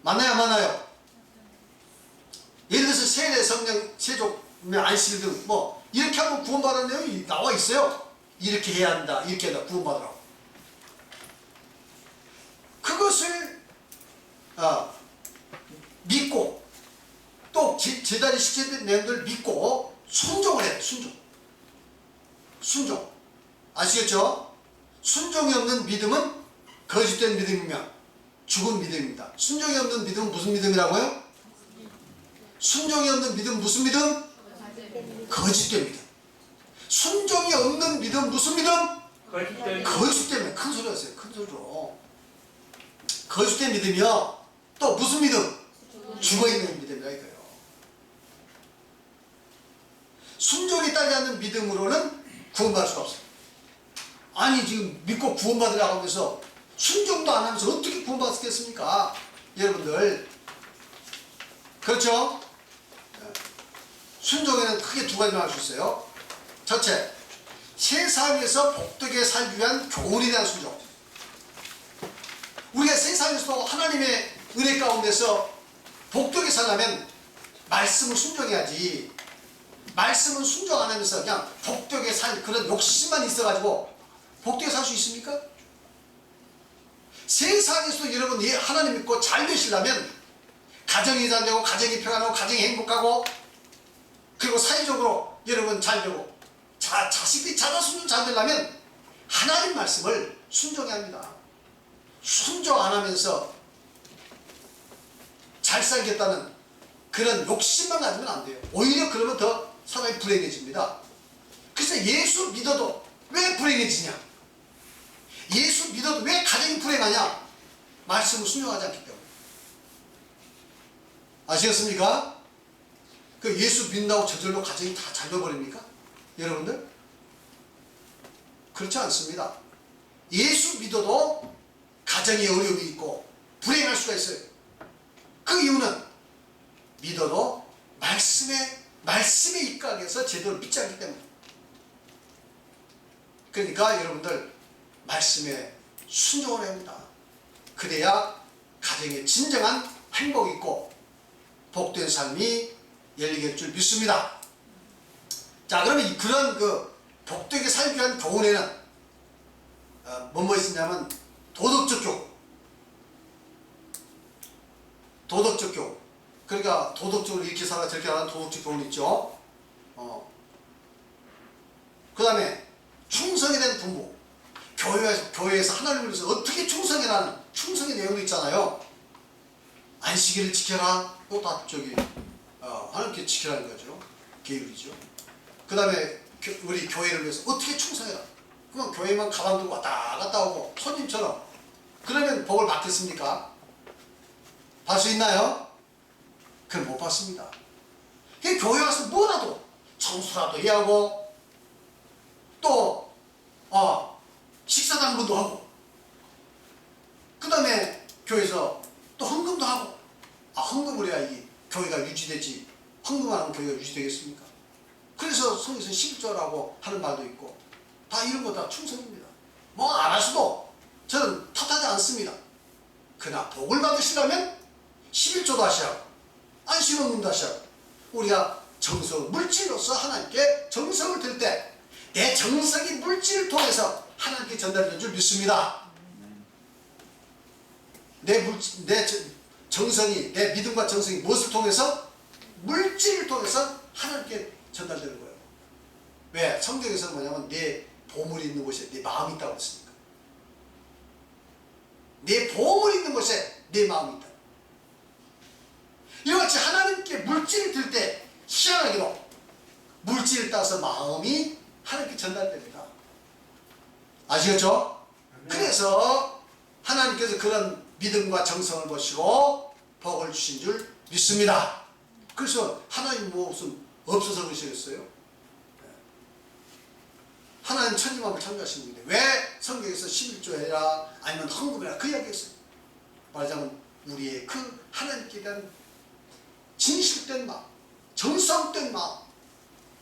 맞나요, 안 맞나요? 예를 들어서 세례, 성령, 세족, 안식 등 이렇게 하면 구원받는 내용이 나와 있어요. 이렇게 해야 한다, 이렇게 한다, 구원받으라고. 그것을 믿고 또 제자리 시키는 내용들을 믿고 순종을 해야 돼. 순종. 순종. 아시겠죠? 순종이 없는 믿음은 거짓된 믿음이며 죽은 믿음입니다. 순종이 없는 믿음은 무슨 믿음이라고요? 순종이 없는 믿음 무슨 믿음? 거짓된 믿음. 순종이 없는 믿음 무슨 믿음? 거짓된 믿음. 큰 소리 하세요. 큰 소리로. 거짓된 믿음이요. 또 무슨 믿음? 죽어있는 믿음이라 이거예요. 순종이 따르지 않는 믿음으로는 구원받을 수가 없어요. 아니 지금 믿고 구원받으라고 하면서 순종도 안 하면서 어떻게 구원받겠습니까? 여러분들 그렇죠? 순종에는 크게 두 가지만 할 수 있어요. 첫째, 세상에서 복되게 살기 위한 교훈에 대한 순종. 우리가 세상에서도 하나님의 은혜 가운데서 복되게 살려면 말씀을 순종해야지. 말씀은 순종 안 하면서 그냥 복되게 살 그런 욕심만 있어가지고 복되게 살 수 있습니까? 세상에서도 여러분 하나님 믿고 잘 되시려면 가정이 잘 되고 가정이 평안하고 가정이 행복하고 그리고 사회적으로 여러분 잘 되고 자식이 자자손도 잘 되려면 하나님 말씀을 순종해야 합니다. 순종 안 하면서 잘 살겠다는 그런 욕심만 가지면 안 돼요. 오히려 그러면 더 사람이 불행해집니다. 그래서 예수 믿어도 왜 불행해지냐? 예수 믿어도 왜 가정이 불행하냐? 말씀을 순종하지 않기 때문에. 아시겠습니까? 그 예수 믿는다고 저절로 가정이 다 잘 되어버립니까? 여러분들? 그렇지 않습니다. 예수 믿어도 가정에 어려움이 있고 불행할 수가 있어요. 그 이유는 믿어도 말씀에 입각해서 제대로 믿지 않기 때문에. 그러니까 여러분들 말씀에 순종을 해야 합니다. 그래야 가정에 진정한 행복이 있고 복된 삶이 열리게 될 줄 믿습니다. 자, 그러면 그런 그 복되게 살기 위한 교훈에는 뭐뭐 있었냐면 도덕적 교훈. 도덕적 교훈. 그러니까 도덕적으로 이렇게 살아 저렇게 하는 도덕적 교훈이 있죠. 그 다음에 충성에 대한 분부. 교회에서 하나님을 위해서 어떻게 충성해라는 충성의 내용도 있잖아요. 안식일을 지켜라. 또 다 하나님께 지켜라는 거죠. 계율이죠. 그 다음에 우리 교회를 위해서 어떻게 충성해라. 그러면 교회만 가방 들고 왔다 갔다 오고 손님처럼 그러면 복을 받겠습니까? 받을 수 있나요? 그건 못 받습니다. 교회 와서 뭐라도 청소라도 해야 하고 또 식사 당번도 하고 그 다음에 교회에서 또 헌금도 하고 헌금을 해야 이 교회가 유지되지. 헌금 안 하면 교회가 유지되겠습니까? 그래서 성경에서 11조라고 하는 말도 있고 다 이런 거 다 충성입니다. 뭐 안 하셔도 저는 탓하지 않습니다. 그러나 복을 받으시려면 11조도 하시라고 안식헌금도 하시라고 우리가 물질로서 하나님께 정성을 들 때 내 정성이 물질을 통해서 하나님께 전달되는 줄 믿습니다. 내 정성이 내 믿음과 정성이 무엇을 통해서? 물질을 통해서 하나님께 전달되는 거예요. 왜? 성경에서는 뭐냐면 내 보물이 있는 곳에 내 마음이 있다고 했습니까? 내 보물이 있는 곳에 내 마음이 있다. 이와 같이 하나님께 물질을 들 때 희한하게도 물질을 따서 마음이 하나님께 전달됩니다. 아시겠죠? 그래서 하나님께서 그런 믿음과 정성을 보시고 복을 주신 줄 믿습니다. 그래서 하나님 무슨 없어서 그러시겠어요? 하나님 천지만물 창조하신 분인데 왜 성경에서 11조 해라 아니면 헌금해라 그 이야기 했어요. 말하자면 우리의 그 하나님께 대한 진실된 마음, 정성된 마음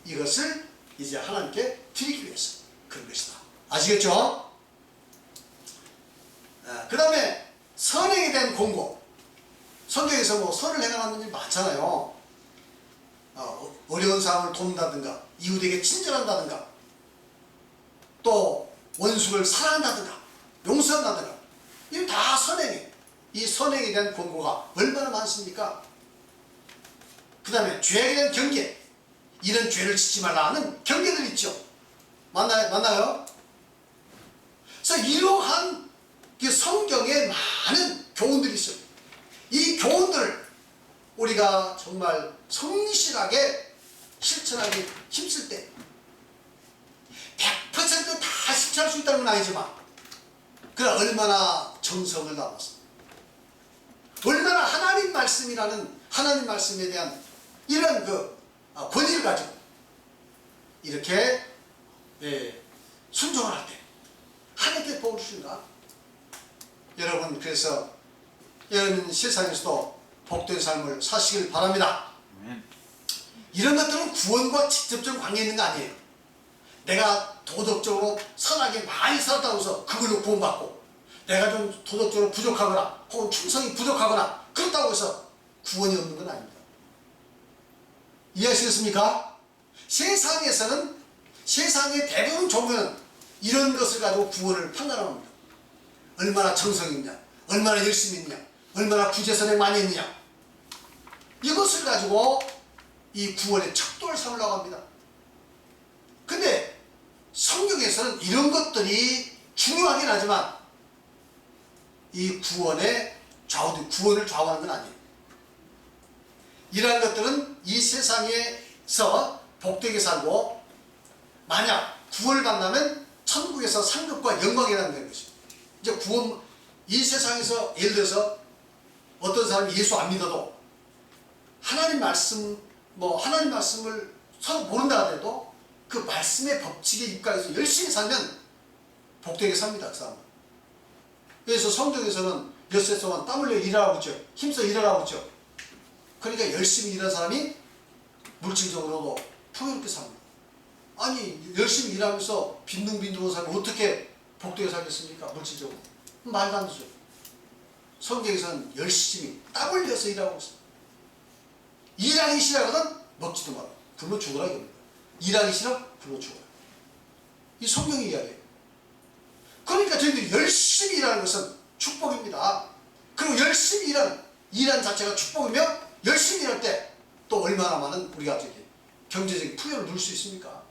이것을 이제 하나님께 드리기 위해서 그런 것이다. 아시겠죠? 그 다음에 선행에 대한 공고. 성경에서 뭐 선을 행하는 일이 많잖아요. 어려운 사람을 돕는다든가 이웃에게 친절한다든가 또 원수를 사랑한다든가 용서한다든가 이건 다 선행이에요. 이 선행에 대한 권고가 얼마나 많습니까? 그 다음에 죄에 대한 경계. 이런 죄를 짓지 말라 하는 경계들이 있죠. 맞나요? 그래서 이러한 성경에 많은 교훈들이 있어요. 이 교훈들을 우리가 정말 성실하게 실천하기 힘쓸 때 100%다 실천할 수 있다는 건 아니지만 그러나 얼마나 정성을 담아서 얼마나 하나님 말씀이라는 하나님 말씀에 대한 이런 권위를 가지고 이렇게 순종을 할 때 하나님께 복을 주신다. 여러분 그래서 여러분 세상에서도 복된 삶을 사시길 바랍니다. 이런 것들은 구원과 직접적인 관계 있는 거 아니에요. 내가 도덕적으로 선하게 많이 살았다고 해서 그걸로 구원받고 내가 좀 도덕적으로 부족하거나 혹은 충성이 부족하거나 그렇다고 해서 구원이 없는 건 아닙니다. 이해하시겠습니까? 세상에서는 세상의 대부분 종교는 이런 것을 가지고 구원을 판단합니다. 얼마나 정성이 있냐, 얼마나 열심히 있냐, 얼마나 구제선행 많이 했느냐 이것을 가지고 이 구원의 척도를 삼으려고 합니다. 근데 성경에서는 이런 것들이 중요하긴 하지만 이 구원을 좌우하는 건 아니에요. 이러한 것들은 이 세상에서 복되게 살고 만약 구원을 받는다면 천국에서 상급과 영광이라는 것입니다. 이제 구원, 이 세상에서 예를 들어서 어떤 사람이 예수 안 믿어도 하나님 말씀을 서로 모른다 하더라도 그 말씀의 법칙에 입각해서 열심히 살면 복되게 삽니다. 그 사람은. 그래서 성경에서는 엿새 동안 땀 흘려 일하라고 했죠. 힘써 일하라고 했죠. 그러니까 열심히 일하는 사람이 물질적으로도 풍요롭게 삽니다. 아니 열심히 일하면서 빈둥빈둥한 사람이 어떻게 복되게 살겠습니까? 물질적으로. 말도 안 되죠. 성경에서는 열심히 땀 흘려서 일하고 있습니다. 일하기 싫어하거든 먹지도 마라. 굶어 죽으라 이겁니다. 일하기 싫어? 굶어 죽어라. 이 성경의 이야기예요. 그러니까 저희들이 열심히 일하는 것은 축복입니다. 그리고 열심히 일하는 자체가 축복이며 열심히 일할 때 또 얼마나 많은 우리가 경제적인 풍요를 누릴 수 있습니까?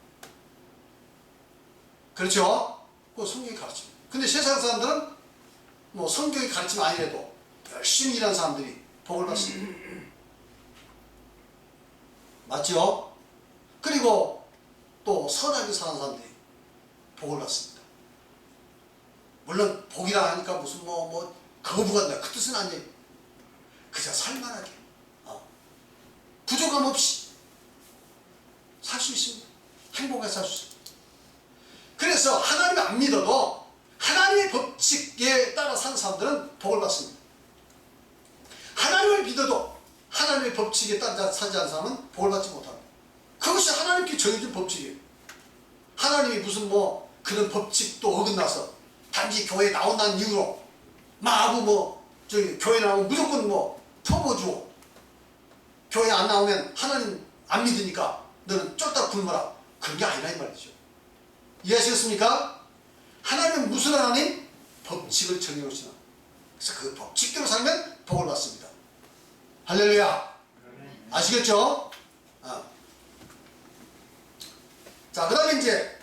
그렇죠? 그거 성경이 가르칩니다. 근데 세상 사람들은 뭐 성경이 가르치면 아니래도 열심히 일하는 사람들이 복을 받습니다. 맞죠? 그리고 또 선하게 사는 사람들이 복을 받습니다. 물론 복이라 하니까 무슨 거부가 된다 그 뜻은 아니에요. 그저 살만하게 부족함 없이 살 수 있습니다. 행복하게 살 수 있습니다. 그래서 하나님을 안 믿어도 하나님의 법칙에 따라 사는 사람들은 복을 받습니다. 하나님을 믿어도 하나님의 법칙에 따라 사지 않는 사람은 복을 받지 못합니다. 그것이 하나님께 정해진 법칙이에요. 하나님이 무슨 그런 법칙도 어긋나서 단지 교회에 나온다는 이유로 마구 교회 나오면 무조건 퍼부어주고 교회 안 나오면 하나님 안 믿으니까 너는 쫄딱 굶어라. 그런 게 아니라 이 말이죠. 이해하시겠습니까? 하나님은 무슨 하나님? 법칙을 정해오시나. 그래서 그 법칙대로 살면 복을 받습니다. 할렐루야. 아시겠죠? 자, 그 다음에 이제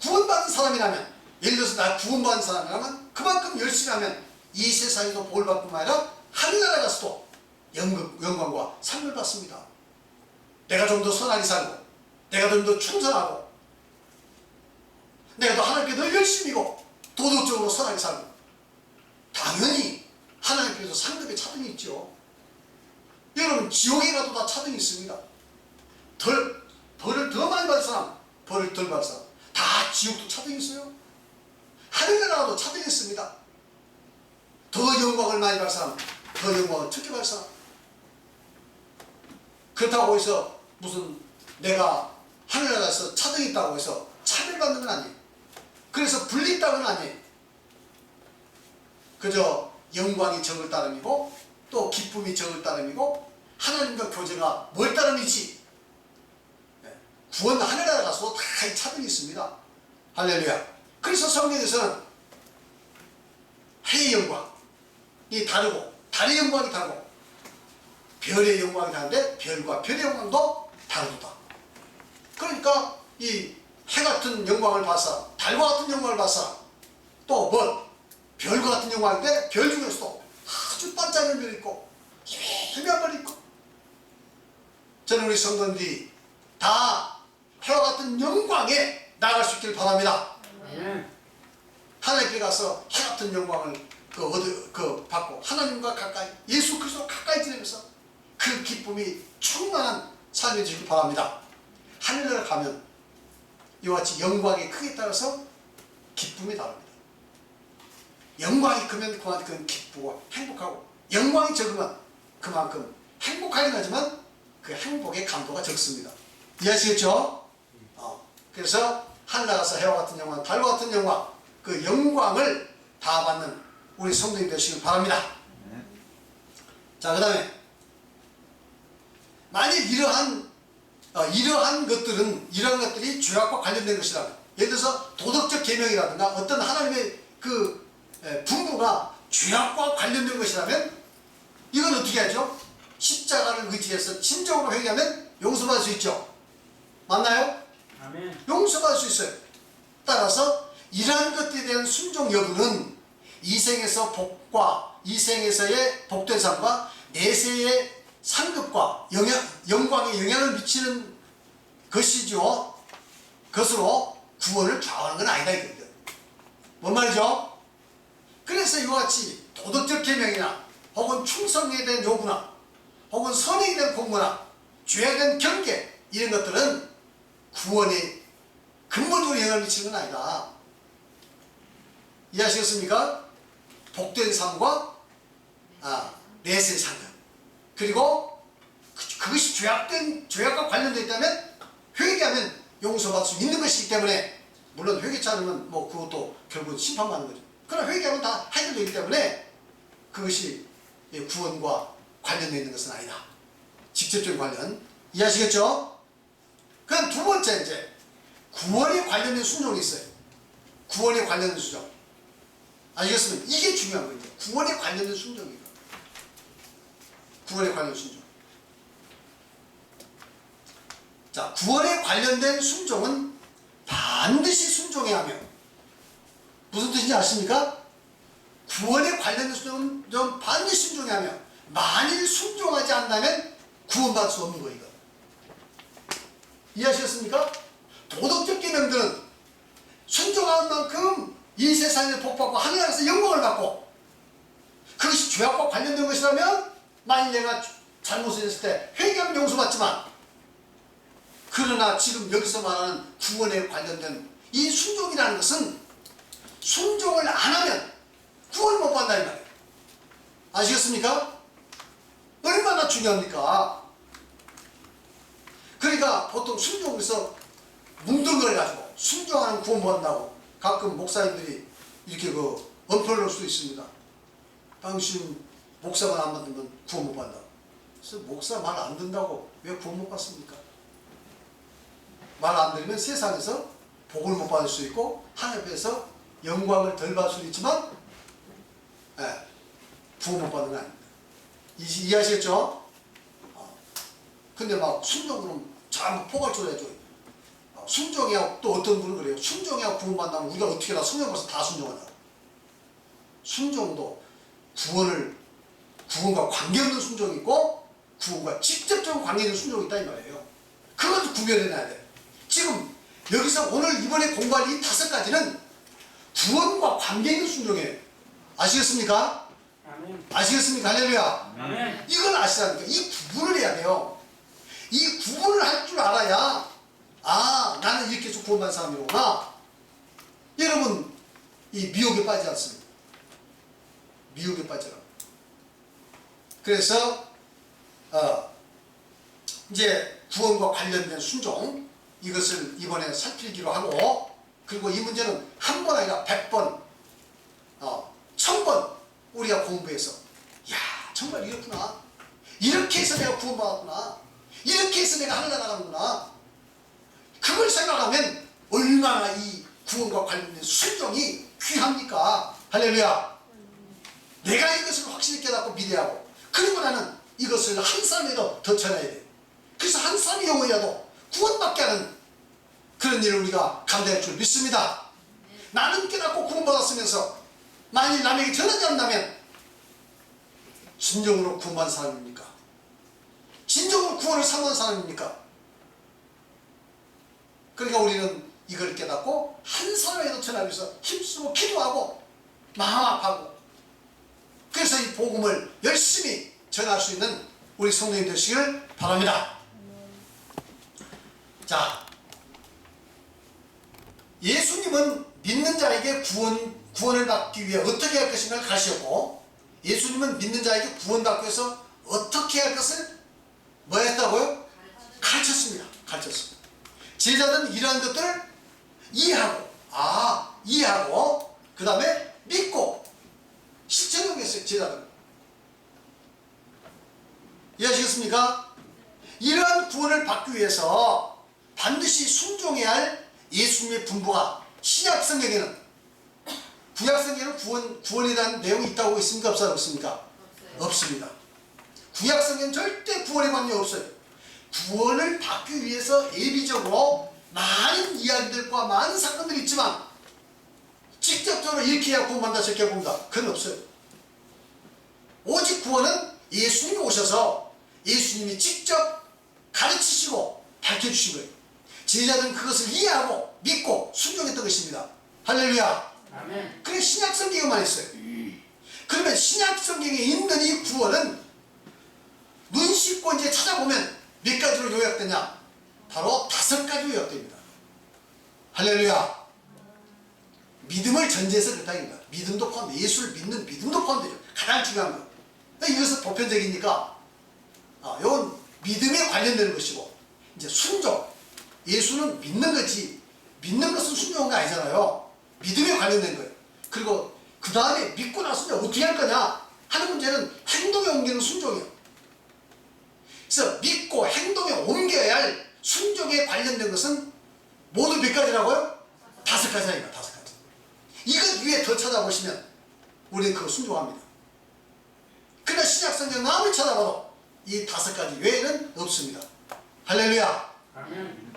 구원받은 사람이라면, 예를 들어서 나 구원받은 사람이라면 그만큼 열심히 하면 이 세상에도 복을 받을 뿐만 아니라 하늘나라 가서도 영광과 상을 받습니다. 내가 좀 더 선하게 살고 내가 좀 더 충성하고 내가 더 하나님께 더 열심히고 도덕적으로 선하게 살고 당연히 하나님께서 상급에 차등이 있죠. 여러분 지옥에 가도 다 차등이 있습니다. 벌을 더 많이 받을 사람, 벌을 덜 받을 사람 다 지옥도 차등이 있어요. 하늘나라도 차등이 있습니다. 더 영광을 많이 받을 사람, 더 영광을 적게 받을 사람. 그렇다고 해서 무슨 내가 하늘나라에서 차등이 있다고 해서 차별받는 건 아니에요. 그래서 분리있다는 건 아니에요. 그저 영광이 적을 따름이고 또 기쁨이 적을 따름이고 하나님과 교제가 멀 따름이지. 구원 하늘나라 가서 다 차등이 있습니다. 할렐루야. 그래서 성경에서는 해의 영광이 다르고 달의 영광이 다르고 별의 영광이 다른데 별과 별의 영광도 다르다. 그러니까 이 해가 같은 영광을 봤어. 달과 같은 영광을 봤어. 또 뭐 별과 같은 영광인데 별 중에서도 아주 반짝이는 별이 있고 희미한 별이 있고. 저는 우리 성도들이 다 해와 같은 영광에 나갈 수 있기를 바랍니다. 하나님께 가서 해 같은 영광을 받고 하나님과 가까이 예수 그리스도 가까이 지내면서 그 기쁨이 충만한 삶이 되길 바랍니다. 하늘나라 가면 이와 같이 영광의 크기에 따라서 기쁨이 다릅니다. 영광이 크면 그만큼 기쁘고 행복하고, 영광이 적으면 그만큼 행복하긴 하지만 그 행복의 강도가 적습니다. 이해하시겠죠? 그래서 하늘나라에서 해와 같은 영광, 달과 같은 영광, 그 영광을 다 받는 우리 성도님 되시길 바랍니다. 자, 그 다음에 만약 이러한 것들이 죄악과 관련된 것이라면, 예를 들어서 도덕적 계명이라든가 어떤 하나님의 그 분부가 죄악과 관련된 것이라면 이건 어떻게 하죠? 십자가를 의지해서 진정으로 회개하면 용서받을 수 있죠. 맞나요? 아멘. 용서받을 수 있어요. 따라서 이러한 것들에 대한 순종 여부는 이생에서 복과 이생에서의 복된 삶과 내세의 상급과 영광에 영향을 미치는 것이죠. 그것으로 구원을 좌우하는 건 아니다 이거죠. 뭔 말이죠? 그래서 이와 같이 도덕적 계명이나 혹은 충성에 대한 요구나 혹은 선행에 대한 공부나 죄에 대한 경계, 이런 것들은 구원에 근본적으로 영향을 미치는 건 아니다. 이해하시겠습니까? 복된 삶과 내세의 상급, 그리고 그것이 죄악과 관련되어 있다면 회개하면 용서받을 수 있는 것이기 때문에, 물론 회개치 않으면 뭐 그것도 결국은 심판받는 거죠. 그러나 회개하면 다 해결되기 때문에 그것이 구원과 관련되어 있는 것은 아니다. 직접적인 관련. 이해하시겠죠? 그럼 두 번째, 이제 구원에 관련된 순종이 있어요. 구원에 관련된 순종. 아시겠습니까? 이게 중요한 거예요. 구원에 관련된 순종이에요. 구원에 관련된 순종. 자, 구원에 관련된 순종은 반드시 순종해야 하며, 무슨 뜻인지 아십니까? 구원에 관련된 순종은 반드시 순종해야 하며, 만일 순종하지 않는다면 구원받을 수 없는 거예요. 이해하시겠습니까? 도덕적 계명들은 순종하는 만큼 이 세상에 복받고 하늘나라에서 영광을 받고, 그것이 죄악과 관련된 것이라면 만일 내가 잘못을 했을 때 회개하면 용서받지만, 그러나 지금 여기서 말하는 구원에 관련된 이 순종이라는 것은 순종을 안 하면 구원을 못 받는다 이 말이에요. 아시겠습니까? 얼마나 중요합니까? 그러니까 보통 순종에서 뭉뚱그려가지고 순종하는 구원 못 받는다고 가끔 목사님들이 이렇게 언표를 놓을 수도 있습니다. 당신 목사만 안 받으면 구원 못 받는다. 그래서 목사 말 안 듣는다고 왜 구원 못 받습니까? 말 안 들으면 세상에서 복을 못 받을 수 있고 하나님 앞에서 영광을 덜 받을 수도 있지만 구원 못 받는 건 아닙니다. 이해하시겠죠? 근데 막 순종으로 전부 포괄적으로 해줘. 순종해야, 또 어떤 분은 그래요. 순종해야 구원 받는다면 우리가 어떻게 다 성경에서 다 순종한다고. 순종도 구원과 관계없는 순종이 있고 구원과 직접적인 관계 있는 순종이 있다 이 말이에요. 그것도 구별해놔야 돼. 지금 여기서 오늘 이번에 공부할 이 5가지는 구원과 관계 있는 순종이에요. 아시겠습니까? 아멘. 아시겠습니까? 할렐루야. 아멘. 이걸 아시라니까. 이 구분을 해야 돼요. 이 구분을 할 줄 알아야, 나는 이렇게 해서 구원받은 사람이구나. 여러분, 이 미혹에 빠지지 않습니다. 미혹에 빠져라. 그래서 이제 구원과 관련된 순종, 이것을 이번에 살피기로 하고, 그리고 이 문제는 한 번 아니라 100번, 1000번 우리가 공부해서, 야, 정말 이렇구나. 이렇게 해서 내가 구원받았구나. 이렇게 해서 내가 하늘 나가는구나. 그걸 생각하면 얼마나 이 구원과 관련된 순종이 귀합니까? 할렐루야. 내가 이것을 확실히 깨닫고 미래하고, 그리고 나는 이것을 한 사람이라도 더 전해야 돼. 그래서 한 사람의 영혼이라도 구원받게 하는 그런 이런 일을 우리가 감당할 줄 믿습니다. 나는 깨닫고 구원받았으면서 만일 남에게 전하지 않는다면 진정으로 구원받은 사람입니까? 진정으로 구원을 사모한 사람입니까? 그러니까 우리는 이걸 깨닫고 한 사람에게도 전하기 위해서 힘쓰고 기도하고 마음 아파하고 그래서 이 복음을 열심히 전할 수 있는 우리 성도님 되시기를 바랍니다. 자, 예수님은 믿는 자에게 구원을 받기 위해 어떻게 할 것인가를 가르치셨고, 예수님은 믿는 자에게 구원받기 위해서 어떻게 할 것을 뭐 했다고요? 가르쳤습니다. 가르쳤습니다. 제자들은 이러한 것들을 이해하고 그 다음에 믿고 실천하겠어요. 제자들은. 이해하시겠습니까? 이러한 구원을 받기 위해서 반드시 순종해야 할 예수님의 분부가 신약성경에는, 구약성경에는 구원에 대한 내용이 있다고 있습니까? 없습니까? 없습니다. 구약성경은 절대 구원에 관한 게 없어요. 구원을 받기 위해서 예비적으로 많은 이야기들과 많은 사건들이 있지만 직접적으로 이렇게 해야 구원받는다 저렇게 해야 구원받는다 그건 없어요. 오직 구원은 예수님이 오셔서 예수님이 직접 가르치시고 밝혀주신 거예요. 제자들은 그것을 이해하고 믿고 순종했던 것입니다. 할렐루야. 아멘. 그래 신약성경에만 있어요. 그러면 신약성경에 있는 이 구원은 눈 씻고 이제 찾아보면 몇 가지로 요약되냐? 바로 5가지로 요약됩니다. 할렐루야. 믿음을 전제해서 그렇다 입니다. 믿음도 포함돼. 예수를 믿는 믿음도 포함되죠. 가장 중요한 거. 이것은 보편적이니까 이건 믿음에 관련되는 것이고, 이제 순종. 예수는 믿는 거지 믿는 것은 순종한 거 아니잖아요. 믿음에 관련된 거예요. 그리고 그 다음에 믿고 나서 이제 어떻게 할 거냐 하는 문제는 행동에 옮기는 순종이에요. 그래서 믿고 행동에 옮겨야 할 순종에 관련된 것은 모두 몇 가지라고요? 5가지입니다. 5가지. 이것 위에 더 찾아보시면 우리는 그거 순종합니다. 그러나 신약성경 아무리 찾아봐도 이 5가지 외에는 없습니다. 할렐루야. 아멘.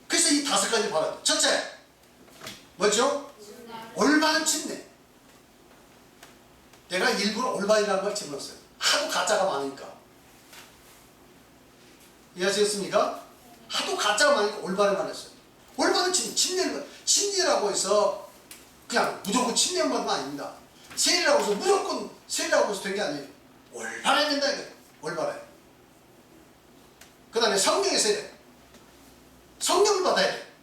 그래서 이 5가지 봐야 돼요. 첫째, 뭐죠? 올바른 침례. 내가 일부러 올바른이라는 걸 집어넣었어요. 하도 가짜가 많으니까. 이해하시겠습니까? 하도 가짜가 많으니까 올바른만 했어요. 올바른 침례는 침례라고 해서 그냥 무조건 침례만 받으면 아닙니다. 세례라고 해서 무조건 세례라고 해서 된 게 아니에요. 올바라야 된다 이거예요. 올바라야. 그 다음에 성령의 세례. 성령을 받아야 돼.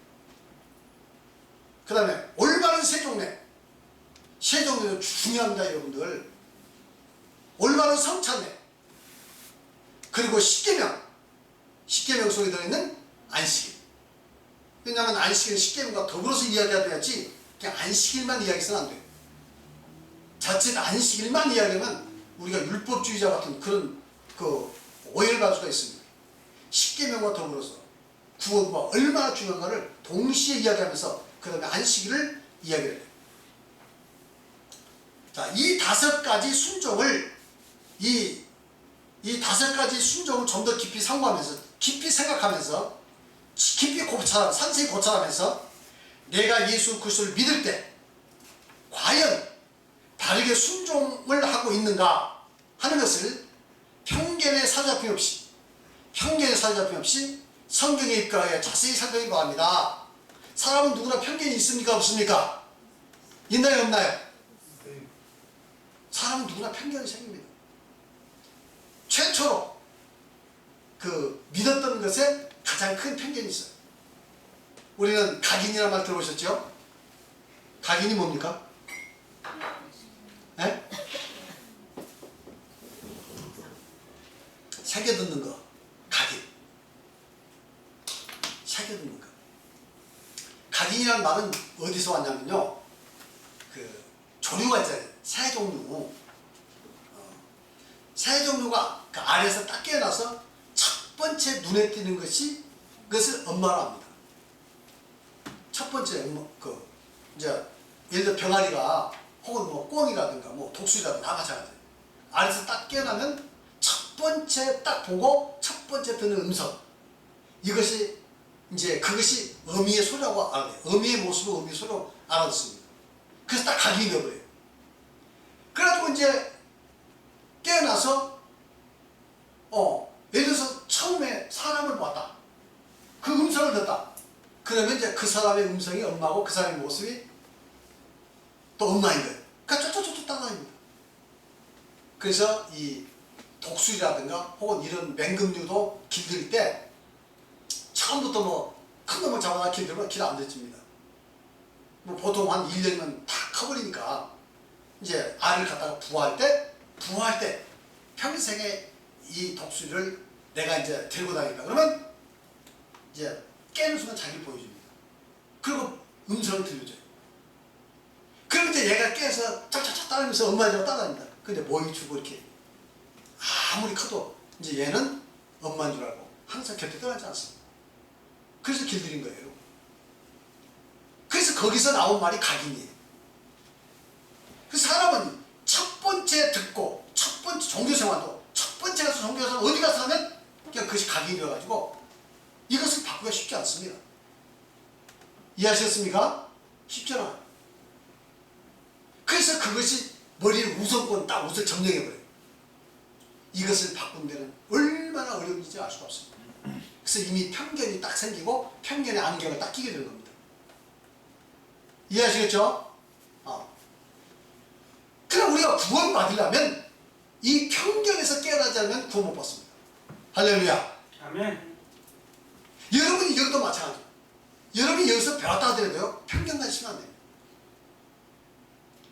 그 다음에 올바른 세종례. 세종례도 중요합니다 여러분들. 올바른 성찬례. 그리고 십계명. 십계명 속에 들어있는 안식일. 왜냐하면 안식일은 십계명과 더불어서 이야기가 돼야지 그냥 안식일만 이야기해서는 안 돼요. 자칫 안식일만 이야기하면 우리가 율법주의자 같은 그런 오해를 받을 수가 있습니다. 십계명과 더불어서 구원과 얼마나 중요한가를 동시에 이야기하면서 그 다음에 안식일을 이야기를 해요. 자, 이 5가지 순종을 이 5가지 순종을 좀 더 깊이 상고하면서 깊이 생각하면서 깊이 산세히 고찰하면서 내가 예수 그리스도를 믿을 때 과연 바르게 순종을 하고 있는가 하는 것을 편견에 사로잡힘 없이 성경에 입각하여 자세히 살펴보기 바랍니다. 사람은 누구나 편견이 있습니까? 없습니까? 있나요? 없나요? 사람은 누구나 편견이 생깁니다. 최초로 믿었던 것에 가장 큰 편견이 있어요. 우리는 각인이라는 말 들어보셨죠? 각인이 뭡니까? 네? 새겨 듣는 거. 각인. 새겨 듣는 거. 각인이라는 말은 어디서 왔냐면요. 조류가 있잖아요. 새 종류. 새 종류가 그 알에서 딱 깨어나서 첫 번째 눈에 띄는 그것을 엄마로 합니다. 첫 번째, 이제, 예를 들어 병아리가 혹은 꿩이라든가 독수리라든가 다 마찬가지예요. 알에서 딱 깨어나면 첫 번째 딱 보고 첫 번째 듣는 음성. 이것이 이제 그것이 어미의 소리라고 알아요. 어미의 모습을 어미의 소리로 알아듣습니다. 그래서 딱 각인이 되어버려요. 그래가지고 이제 깨어나서 예를 들어서 처음에 사람을 봤다. 그 음성을 듣다. 그러면 이제 그 사람의 음성이 엄마고 그 사람의 모습이 또 엄마인 거예요. 그러니까 쫓쫓쫓 따라다닙니다. 그래서 이 독수리라든가 혹은 이런 맹금류도 길들일 때 처음부터 뭐 큰 놈을 잡아다 길들면 길 안 됐습니다. 뭐 보통 한 1년이면 다 커버리니까 이제 알을 갖다가 부화할 때 평생에 이 독수리를 내가 이제 들고 다닌다. 그러면 이제 깨는 순간 자기를 보여줍니다. 그리고 음성을 들려줘요. 그럼 이제 얘가 깨서 짝짝짝 따르면서 엄마 집으로 따라다닙니다. 근데 모이 주고 이렇게 아무리 커도 이제 얘는 엄마인 줄 알고 항상 곁에 떠나지 않습니다. 그래서 길들인 거예요. 그래서 거기서 나온 말이 각인이에요. 그 사람은 첫 번째 듣고 첫 번째 종교생활도 첫 번째 가서 종교생활 어디 가서 하면 그냥 그것이 각인이 되어가지고 이것을 바꾸기가 쉽지 않습니다. 이해하셨습니까? 쉽지 않아요. 그래서 그것이 머리를 우선권 딱 옷을 점령해버려요. 이것을 바꾼 데는 얼마나 어려운지 알 수가 없습니다. 그래서 이미 편견이 딱 생기고 편견의 안경을 딱 끼게 되는 겁니다. 이해하시겠죠? 그럼 우리가 구원받으려면 이 편견에서 깨어나지 않으면 구원 못 받습니다. 할렐루야. 아멘. 여러분이 여기도 마찬가지예요. 여러분이 여기서 배웠다 하더라도요, 편견 가지시면 안 돼요.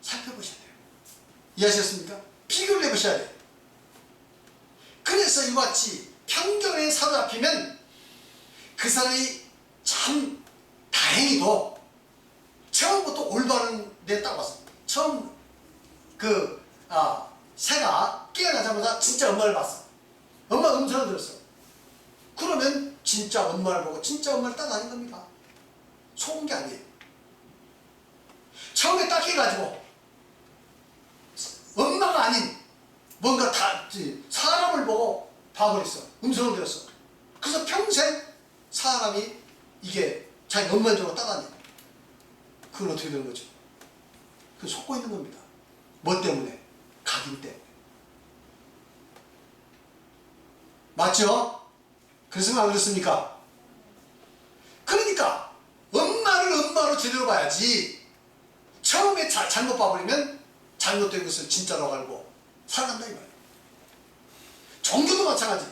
살펴보셔야 돼요. 이해하셨습니까? 비교를 해보셔야 돼요. 그래서 이와 같이 편견에 사로잡히면 그 사람이 참 다행히도 처음부터 올바른 데 딱 왔습니다. 처음 새가 깨어나자마자 진짜 엄마를 봤어. 엄마 음성을 들었어. 그러면 진짜 엄마를 보고 진짜 엄마를 따라다닌 겁니다. 속은 게 아니에요. 처음에 딱 해가지고 엄마가 아닌 뭔가 사람을 보고 봐버렸어. 음성을 들었어. 그래서 평생 사람이 이게 자기 엄마인 줄 알고 따라다녀. 그건 어떻게 되는 거죠? 그건 속고 있는 겁니다. 뭐 때문에? 각인 때문에. 맞죠? 그래서 안 그렇습니까? 그러니까 엄마를 엄마로 제대로 봐야지. 처음에 잘못 봐버리면 잘못된 것을 진짜로 알고 살아간다 이 말이에요. 종교도 마찬가지.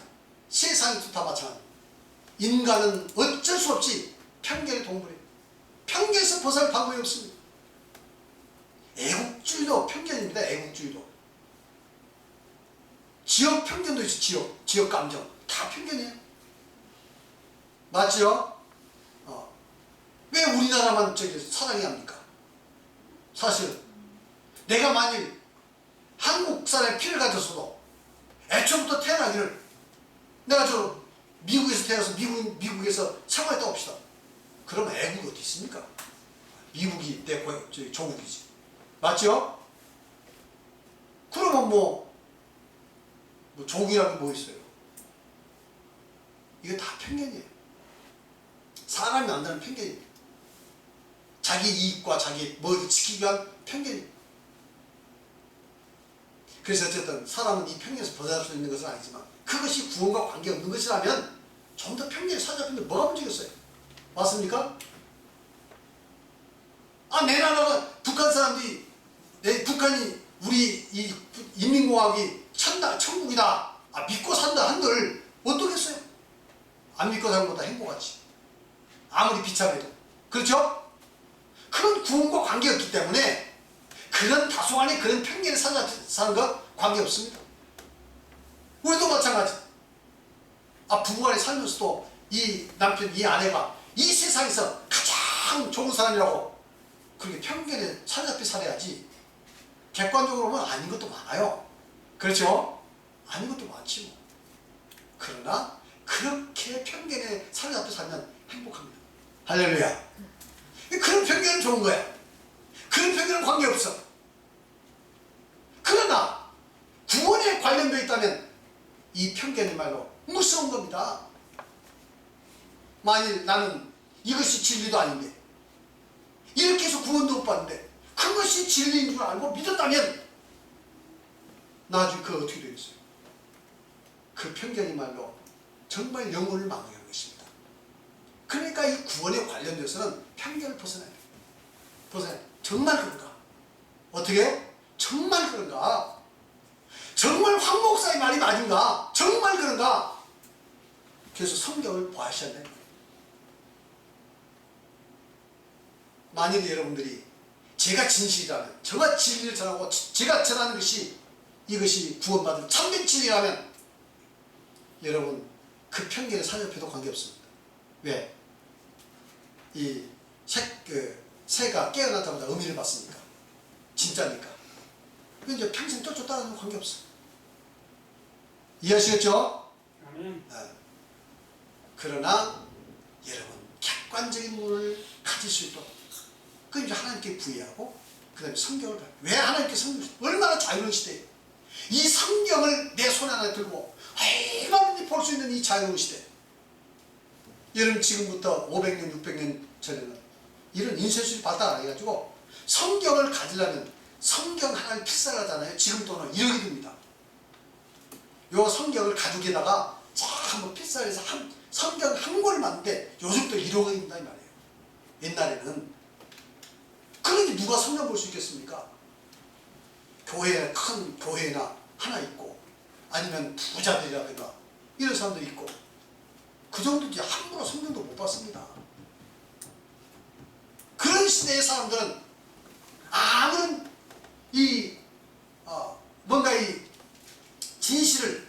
세상도 다 마찬가지. 인간은 어쩔 수 없이 편견의 동물이에요. 편견에서 벗어날 방법이 없습니다. 애국주의도 편견입니다. 애국주의도. 지역 편견도 있어요. 지역 감정. 다 편견이에요. 맞죠? 왜 우리나라만 사랑해야 합니까? 사실 내가 만일 한국 사람의 피를 가졌어도 애초부터 태어나기를 내가 미국에서 태어나서 미국에서 생활했다 봅시다. 그러면 애국이 어디 있습니까? 미국이 내 조국이지. 맞죠? 그러면 뭐 조국이라는 게 뭐 있어요? 이거 다 편견이에요. 사람이 만드는 편견입니다. 자기 이익과 자기 뭘 지키기 위한 편견입니다. 그래서 어쨌든 사람은 이 편견에서 벗어날 수 있는 것은 아니지만 그것이 구원과 관계없는 것이라면 좀 더 편견에 사로잡히는데 뭐가 문제겠어요? 맞습니까? 내 나라가 북한 사람들이 북한이 우리 이 인민공화국이 천국이다 믿고 산다 한들 어떻겠어요? 안 믿고 사는 것보다 행복하지. 아무리 비참해도. 그렇죠? 그건 구원과 관계없기 때문에 그런 다소간의 그런 편견에 사는 것 관계없습니다. 우리도 마찬가지. 부부간에 살면서도 이 남편, 이 아내가 이 세상에서 가장 좋은 사람이라고 그렇게 편견에 사로잡혀 살아야지. 객관적으로 보면 아닌 것도 많아요. 그렇죠? 아닌 것도 많지 뭐. 그러나 그렇게 편견에 사로잡혀 살면 행복합니다. 할렐루야. 그런 편견은 좋은 거야. 그런 편견은 관계없어. 그러나 구원에 관련되어 있다면 이 편견이 말로 무서운 겁니다. 만일 나는 이것이 진리도 아닌데 이렇게 해서 구원도 못 받는데 그것이 진리인 줄 알고 믿었다면 나중에 그거 어떻게 되겠어요? 그 편견이 말로 정말 영혼을 망하는 것입니다. 그러니까 이 구원에 관련돼서는 편견을 벗어나야 돼요. 벗어나야 돼요. 정말 그런가? 어떻게? 정말 그런가? 정말 황 목사의 말이 맞은가? 정말 그런가? 그래서 성경을 보아셔야 돼요. 만일 여러분들이 제가 진실이라면, 제가 진리를 전하고 제가 전하는 것이 이것이 구원받을 참된 진리라면 여러분 그 편견에 사협해도 관계없습니다. 왜? 이 새가 깨어났다보다 의미를 받습니까? 진짜니까. 그럼 이제 평생 쫓아다니는 관계없어. 이해하시겠죠? 아멘. 그러나 여러분 객관적인 눈을 가질 수 있도록 그 이제 하나님께 부여하고 그 다음에 성경을 봐요. 왜 하나님께 성경을 얼마나 자유로운 시대예요. 이 성경을 내 손 안에 들고 얼마든지 볼 수 있는 이 자유로운 시대. 여러분 지금부터 500년 600년 전에는 이런 인쇄술이 발달 안 해가지고 성경을 가지려면 성경 하나를 필사하잖아요. 지금 돈은 1억이 듭니다. 요 성경을 가죽에다가 한번 필사해서 성경 한 권을 만드는데 요즘도 1억이 든다 이 말이에요. 옛날에는. 그런데 누가 성경 볼 수 있겠습니까? 교회, 큰 교회나 하나 있고 아니면 부자들이라든가 이런 사람도 있고 그 정도지 함부로 성경도 못 봤습니다. 그런 시대의 사람들은 아무런 뭔가 이 진실을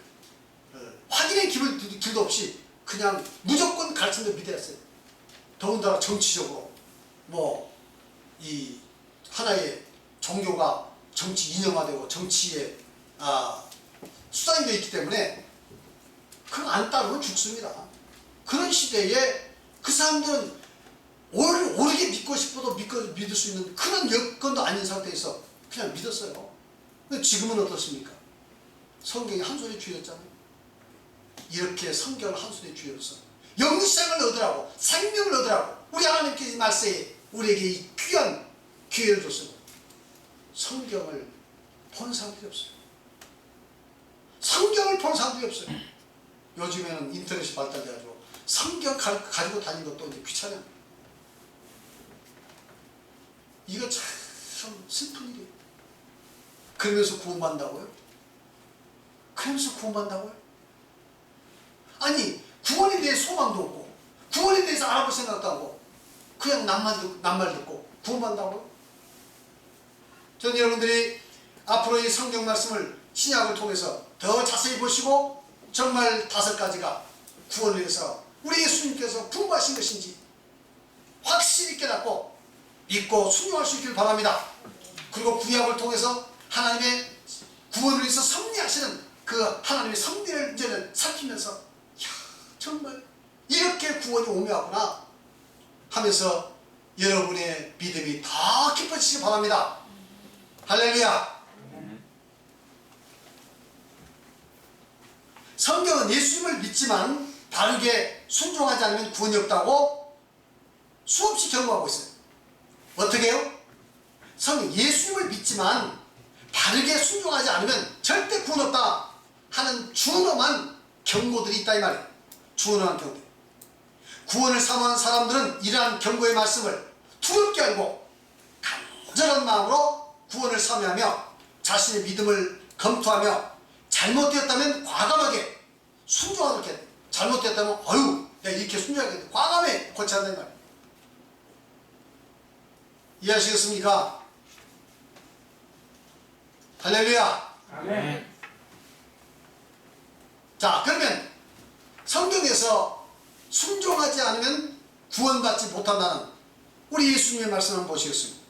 확인의 길도 없이 그냥 무조건 가르침을 믿어야했어요. 더군다나 정치적으로 이 하나의 종교가 정치 인형화되고 정치에 수단이 되어 있기 때문에 그거 안 따르면 죽습니다. 그런 시대에 그 사람들은 오르게 믿고 싶어도 믿을 수 있는 그런 여건도 아닌 상태에서 그냥 믿었어요. 근데 지금은 어떻습니까? 성경이 한 손에 쥐었잖아요. 이렇게 성경을 한 손에 쥐어서 영생을 얻으라고 생명을 얻으라고 우리 하나님께서 말세에 우리에게 이 귀한 기회를 줬습니다. 성경을 보는 사람들이 없어요. 성경을 보는 사람들이 없어요. 요즘에는 인터넷이 발달돼가지고 성경 가지고 다니는 것도 이제 귀찮아요. 이거 참 슬픈 일이에요. 그러면서 구원받는다고요? 그러면서 구원받는다고요? 아니 구원에 대해 소망도 없고 구원에 대해서 알아볼 생각도 하고 그냥 낱말 듣고 구원받는다고요? 전 여러분들이 앞으로 이 성경 말씀을 신약을 통해서 더 자세히 보시고 정말 5가지가 구원을 위해서 우리 예수님께서 분부하신 것인지 확실히 깨닫고 믿고 순종할 수 있기를 바랍니다. 그리고 구약을 통해서 하나님의 구원을 위해서 섭리하시는 그 하나님의 섭리를 이제는 살피면서 이야, 정말 이렇게 구원이 오묘하구나 하면서 여러분의 믿음이 더 깊어지시기 바랍니다. 할렐루야. 성경은 예수님을 믿지만 바르게 순종하지 않으면 구원이 없다고 수없이 경고하고 있어요. 어떻게 해요? 성경 예수님을 믿지만 바르게 순종하지 않으면 절대 구원 없다 하는 준엄한 경고들이 있다 이 말이에요. 준엄한 경고. 구원을 사모하는 사람들은 이러한 경고의 말씀을 두렵게 알고 간절한 마음으로 구원을 사모하며 자신의 믿음을 검토하며 잘못되었다면 과감하게 순종하도록 해야 돼. 잘못되었다면 내가 이렇게 순종하겠다. 과감히 고쳐야 한다는 말이에요. 이해하시겠습니까? 할렐루야. 아멘. 자, 그러면 성경에서 순종하지 않으면 구원받지 못한다는 우리 예수님의 말씀 한번 보시겠습니다.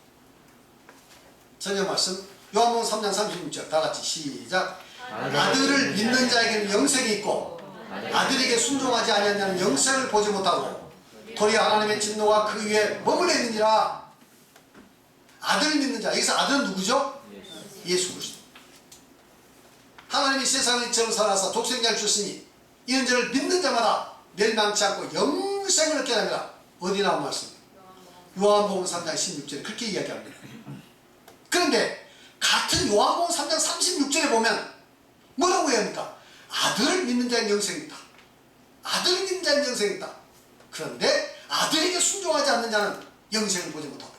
성경 말씀 요한복음 3장 36절 다같이 시작. 아들을 믿는 자에게는 영생이 있고 아들에게 순종하지 아니한 자는 영생을 보지 못하고 도리어 하나님의 진노가 그 위에 머물러 있느니라. 아들을 믿는 자, 여기서 아들은 누구죠? 예수 그리스도. 하나님이 세상을 이처럼 살아서 독생자를 주시니 이런 자를 믿는 자마다 멸망치 않고 영원히 영생을 얻게 합니다. 어디 나온 말씀이에요? 요한복음 3장 16절에 그렇게 이야기합니다. 그런데 같은 요한복음 3장 36절에 보면 뭐라고 해야 합니까? 아들을 믿는 자는 영생이 있다. 아들을 믿는 자는 영생이 있다. 그런데 아들에게 순종하지 않는 자는 영생을 보지 못한다.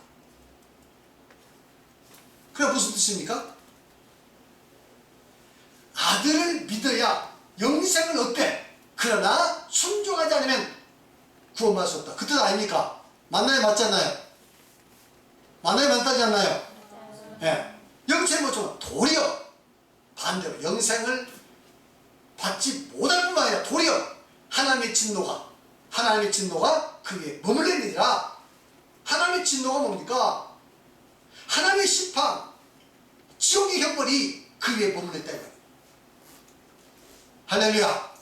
그게 무슨 뜻입니까? 아들을 믿어야 영생을 얻되 그러나 순종하지 않으면 구원받을 수 없다. 그 뜻 아닙니까? 맞나요? 맞지 않나요? 맞나요? 맞지 않나요? 예. 영생을 못 주면 도리어 반대로 영생을 받지 못할 뿐만 아니라 도리어 하나님의 진노가 그에 머물러있느니라. 하나님의 진노가 뭡니까? 하나님의 심판, 지옥의 형벌이 그 위에 머물렀다 이거예요. 할렐루야.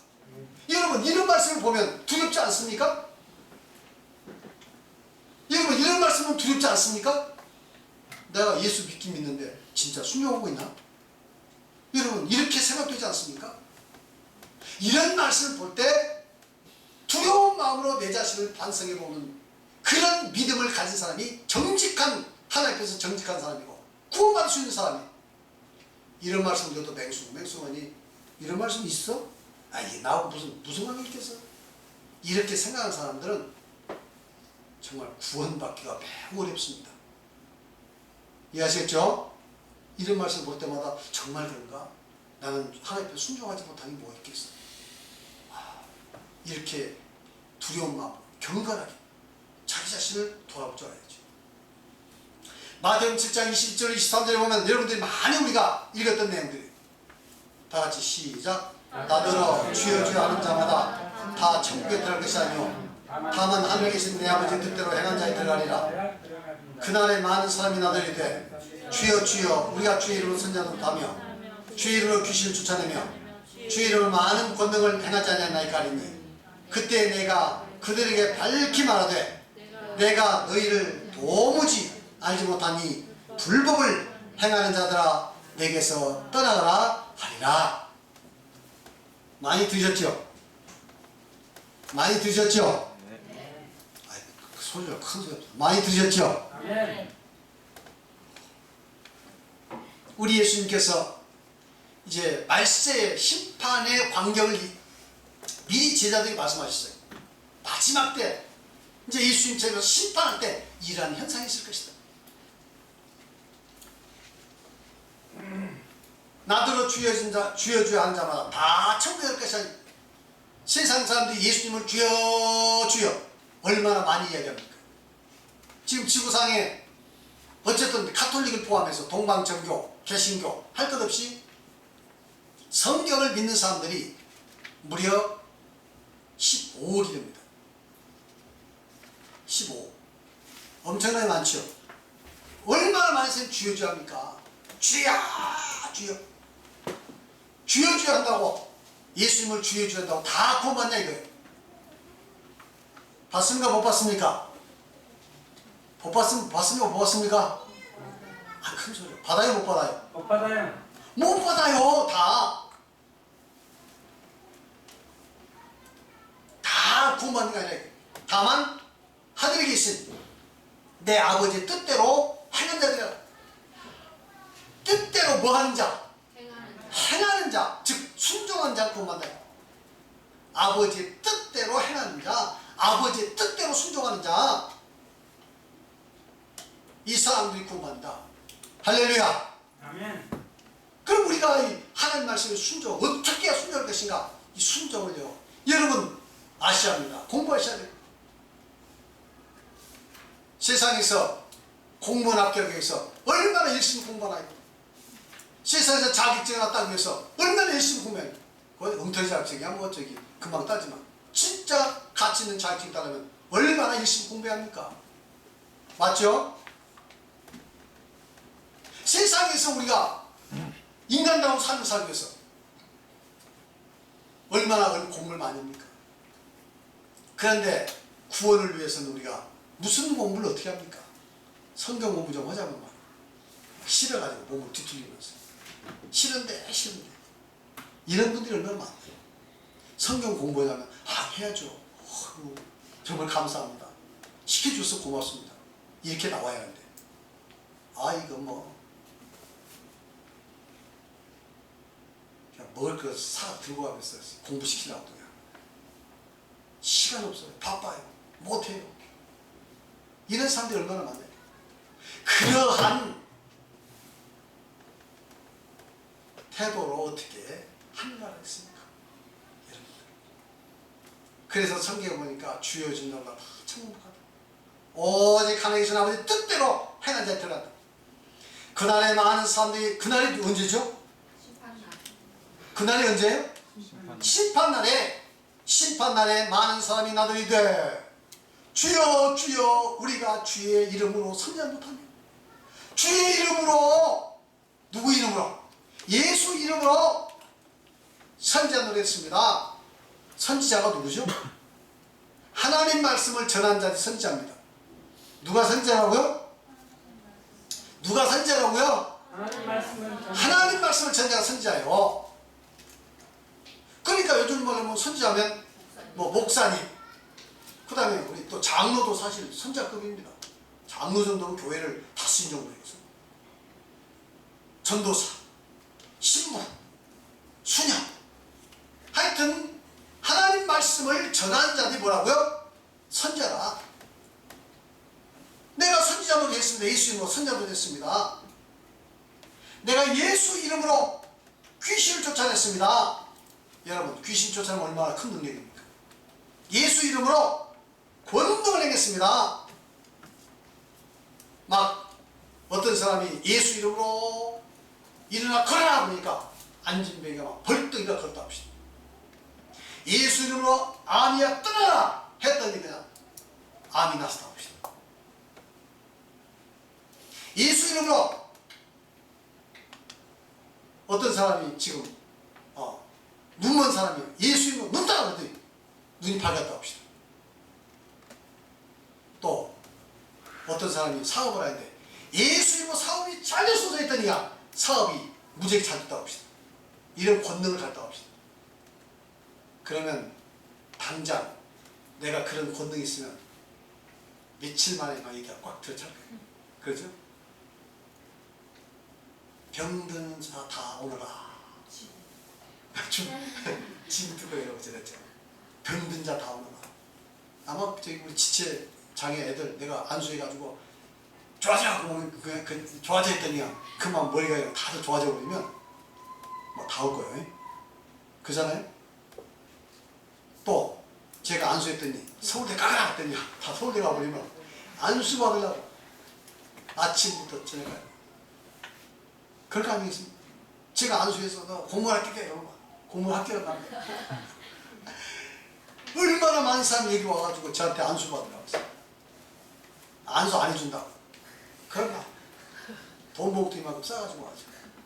여러분 이런 말씀을 보면 두렵지 않습니까? 여러분 이런 말씀은 두렵지 않습니까? 내가 예수 믿긴 믿는데 진짜 순종하고 있나? 여러분 이렇게 생각되지 않습니까? 이런 말씀을 볼 때 두려운 마음으로 내 자신을 반성해 보는 그런 믿음을 가진 사람이 정직한, 하나님 앞에서 정직한 사람이고 구원받을 수 있는 사람이에요. 이런 말씀 들어도 맹수하니 이런 말씀 있어? 아 이게 나하고 무슨 관계 있겠어? 이렇게 생각하는 사람들은 정말 구원받기가 매우 어렵습니다. 이해하시겠죠? 이런 말씀 볼 때마다 정말 그런가? 나는 하나님 앞에 순종하지 못한 게 뭐 있겠어? 이렇게 두려운 마음, 경건하게 자기 자신을 돌아볼 줄 알아야죠. 마태복음 7장 22절 23절에 보면 여러분들이 많이 우리가 읽었던 내용들이 다 같이 시작. 나더러 주여 주여 하는 자마다 다 천국에 들어갈 것이 아니오 다만 하늘에 계신 내 아버지 뜻대로 행한 자에 들어가리라. 그날에 많은 사람이 나더이되 주여 주여 우리가 주의 이름으로 선자노다며 주의 이름으로 귀신을 쫓아내며 주의 이름으로 많은 권능을 행하지 아니하나이까 하리니 그때 내가 그들에게 밝히 말하되 내가 너희를 도무지 알지 못하니 불법을 행하는 자들아 내게서 떠나가라 하리라. 많이 들으셨죠? 많이 들으셨죠? 아이, 그 소리가 큰 소리. 많이 들으셨죠? 우리 예수님께서 이제 말세의 심판의 광경을 미리 제자들이 말씀하셨어요. 마지막 때 이제 예수님처럼 심판할 때 이러한 현상이 있을 것이다. 나더러 주여 주여 하는 자마다 다 천국에 갈 것이 아니라 세상 사람들이 예수님을 주여 주여 얼마나 많이 이야기합니까? 지금 지구상에 어쨌든 가톨릭을 포함해서 동방정교, 개신교 할 것 없이 성경을 믿는 사람들이 무려 15억이 됩니다. 15억. 엄청나게 많죠. 얼마나 많은 사람이 주여 주여 합니까? 주여 주여 주여 주여 한다고 예수님을 주여 주여 한다고 다 구원받냐 이거예요. 봤습니까? 못 봤습니까? 봤습니까? 못 봤습니까? 아, 큰 소리야. 받아요? 못 받아요? 못 받아요. 못 받아요. 다 구원받는 게 아니라 다만 하늘에 계신 내 아버지의 뜻대로 하는 자들이라. 뜻대로 뭐 하는 자? 행하는 자, 즉 순종하는 자를 구원받아요. 아버지의 뜻대로 행하는 자, 아버지의 뜻대로 순종하는 자, 이 사람들이 구원받는다. 할렐루야. 아멘. 그럼 우리가 이 하나님 말씀에 순종, 어떻게 해야 순종할 것인가? 이 순종을요, 여러분 아셔야 합니다. 공부하셔야 돼요. 세상에서 공무원 합격하기 위해서 얼마나 열심히 공부하나요? 세상에서 자격증을 따기 위해서 얼마나 열심히 공부해요? 그거 엉터리 자격증이야 뭐 저기 금방 따지만 진짜 가치 있는 자격증 따려면 얼마나 열심히 공부해야 합니까? 맞죠? 세상에서 우리가 인간다운 삶을 살기 위해서 얼마나 공부를 많이 합니까? 그런데 구원을 위해서는 우리가 무슨 공부를 어떻게 합니까? 성경 공부 좀 하자면 말이야. 싫어가지고 몸을 뒤틀리면서 싫은데 이런 분들이 얼마나 많아요. 성경 공부하자면 해야죠. 정말 감사합니다. 시켜줘서 고맙습니다. 이렇게 나와야 하는데 이거 뭐 그냥 뭘 그 사 들고 가면서 공부시키려고 그냥 시간 없어요. 바빠요. 못해요. 이런 사람들이 얼마나 많아요. 그러한 태도로 어떻게 하느라고 했습니까? 여러분들. 그래서 성경에 보니까 주여 준 날라 참 행복하다. 오직 하나님 계신 아버지 뜻대로 행한 자에 들어간다. 그날에 많은 사람들이, 그날이 언제죠? 심판날. 그날이 언제예요? 심판날에 많은 사람이 나들이되 주여 주여 우리가 주의 이름으로 선지자 못하며. 주의 이름으로, 누구 이름으로? 예수 이름으로 선지자를 했습니다. 선지자가 누구죠? 하나님 말씀을 전한 자들이 선지자입니다. 누가 선지자라고요? 누가 선지자라고요? 하나님 말씀을 전한 자가 선지자예요. 그러니까 요즘 말하면 선지자면 뭐 목사님, 그 다음에 우리 또 장로도 사실 선지자급입니다. 장로 정도는 교회를 다스린 정도예요. 전도사, 신부, 수녀, 하여튼 하나님 말씀을 전하는 자들이 뭐라고요? 선지자라. 내가 선지자로 됐습니다. 예수 이름으로 선지자로 됐습니다. 내가 예수 이름으로 귀신을 쫓아냈습니다. 여러분, 귀신 쫓아내면 얼마나 큰 능력입니까? 예수 이름으로 권능을 행했습니다. 막 어떤 사람이 예수 이름으로 일어나 걸어라 보니까 앉은 병이가 막 벌떡 일어나 걷다 합시다. 예수 이름으로 암이야 떠나라 했더니 그냥 암이 났다 합시다. 예수 이름으로 어떤 사람이 지금 눈먼 사람이 예수 이름으로 눈 떠라 그랬더니 눈이 밝았다 합시다. 또 어떤 사람이 사업을 하는데 예수 이름으로 사업이 잘 됐어서 했더니야 사업이 무지하게 잘 됐다고 합시다. 이런 권능을 갖다고 합시다. 그러면 당장 내가 그런 권능이 있으면 며칠 만에 막 얘기가 꽉 들어찰 거예요. 그렇죠? 병드는 자 다 오너라. 지금 듣고이라고 저랬죠. 병든 자 다 오너라. 아마 저기 우리 지체 장애 애들 내가 안수해가지고 좋아져! 그러면 좋아져 했더니요. 그만 머리가 다들 좋아져 버리면 뭐 다 올 거예요. 그잖아요? 또 제가 안수했더니 서울대 가라 했더니 다 서울대 가버리면 안수 받으려고 아침부터 저녁까지 그럴 거 아니겠습니까? 제가 안수해서 너 공무원 합격해 이러면 공무원 합격을 합니다. 얼마나 많은 사람이 여기 와가지고 저한테 안수 받으라고 했어요. 안수 안 해준다고. 그러나 돈 봉투 이만큼 싸가지고 와서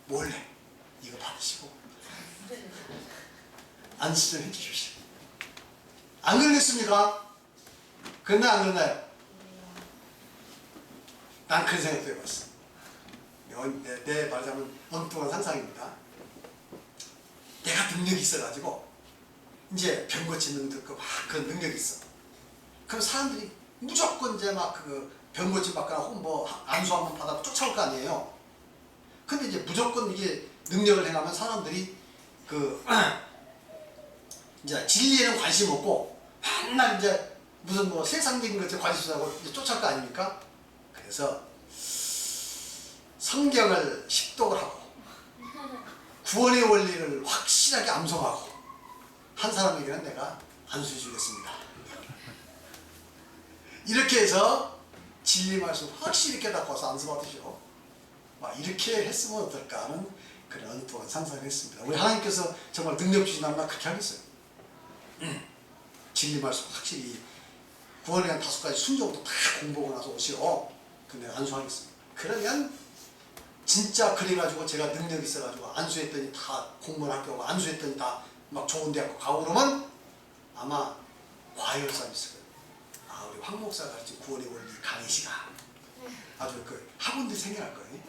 몰래 이거 받으시고 안수 좀 해주십시오. 안 그러겠습니까? 그러나 안 그러나요? 난 그런 생각도 해봤어. 내 말하자면 엉뚱한 상상입니다. 내가 능력이 있어가지고 이제 병 고치는 듯 막 그런 능력이 있어. 그럼 사람들이 무조건 이제 막 그 병 고침 받거나 혹은 뭐 안수 한번 받아 쫓아올 거 아니에요. 근데 이제 무조건 이게 능력을 행하면 사람들이 그 이제 진리에는 관심 없고 맨날 이제 무슨 뭐 세상적인 것에 관심 있다고 이제 쫓아올 거 아닙니까? 그래서 성경을 식독을 하고 구원의 원리를 확실하게 암송하고 한 사람에게는 내가 안수해 주겠습니다. 이렇게 해서 진리 말씀 확실히 깨닫고서 안수 받으시고 막 이렇게 했으면 어떨까 하는 그런 엉뚱한 상상을 했습니다. 우리 하나님께서 정말 능력 주시나면 나 그렇게 하겠어요. 진리 말씀 확실히 구원에 대한 5가지 순종도 다 공부하고 나서 오시오. 근데 안수하겠습니다. 그러면 진짜 그래가지고 제가 능력이 있어가지고 안수했더니 다 공무원 학교 가고 안수했더니 다 막 좋은 대학 가고 그러면 아마 과열사이 있을 거예요. 아, 우리 황 목사가 가르친 구원의 원리 강의시가 아주 그 학원들이 생겨날 거예요.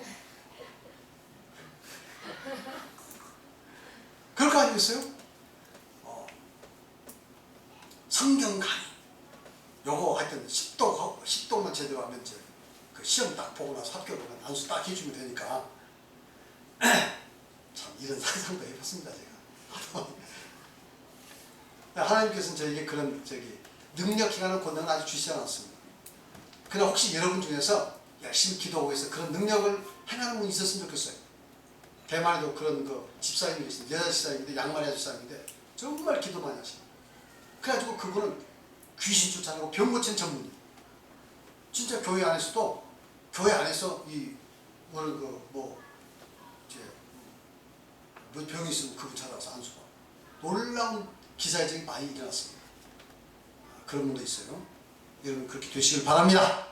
그럴 거 아니겠어요? 성경 강의 요거 하여튼 10도만 제대로 하면 이제 그 시험 딱 보고 나서 합격을 하면 안수 딱 해주면 되니까 참 이런 상상도 해봤습니다 제가. 하나님께서는 저에게 그런 능력이라는 권능을 아직 주시지 않았습니다. 그러나 혹시 여러분 중에서 열심히 기도하고 해서 그런 능력을 행하는 분이 있었으면 좋겠어요. 대만에도 그런 집사님이 계신데 여자 집사님인데 양마리아 집사님인데 정말 기도 많이 하시고 그래가지고 그분은 귀신 쫓아내고 병 고치는 전문이에요. 진짜 교회 안에서도 교회 안에서 뭐 병이 있으면 그분 찾아와서 안수가 놀라운 기사회적이 많이 일어났습니다. 그런 분도 있어요. 여러분 그렇게 되시길 바랍니다.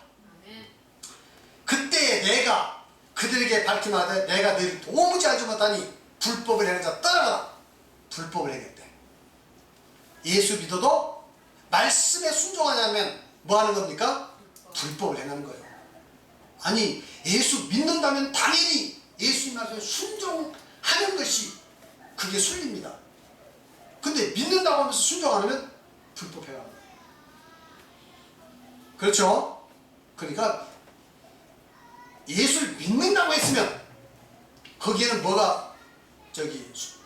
그때 내가 그들에게 밝히마되 내가 너희를 도무지 알지 못하니 불법을 행하는 자 따라가라. 불법을 행했대. 예수 믿어도 말씀에 순종하지 않으면 뭐 하는 겁니까? 불법을 행하는 거예요. 아니 예수 믿는다면 당연히 예수님 말씀에 순종하는 것이 그게 순리입니다. 근데 믿는다고 하면서 순종 안 하면 불법 행하는 거예요. 그렇죠? 그러니까 예수를 믿는다고 했으면 거기에는 뭐가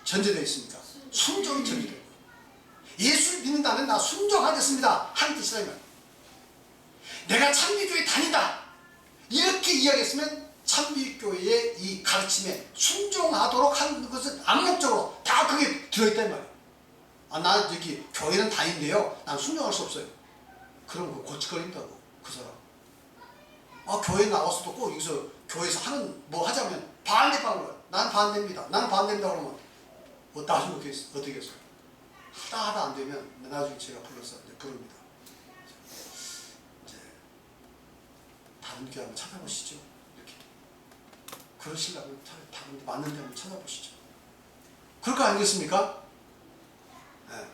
전제되어 있습니까? 순종이 전제되어 있고 예수를 믿는다면 나 순종하겠습니다 하는 뜻이라면 내가 참미교회 다닌다 이렇게 이야기했으면 참미교회의 이 가르침에 순종하도록 하는 것은 암묵적으로 다 그게 들어있단 말이에요. 나 교회는 다닌대요. 난 순종할 수 없어요. 그럼 그거 고치거린다고 그 사람. 교회 나와서도 꼭 여기서 교회에서 뭐 하자면 반대방을 해요. 나는 반대입니다. 나는 반대입니다 그러면 나중에 어떻게 했어요? 하다 안 되면 나중에 제가 불러서 부릅니다. 이제 다른 교회 한번 찾아보시죠. 이렇게 그러시려면 다른 데 맞는 데 한번 찾아보시죠. 그럴 거 아니겠습니까? 네.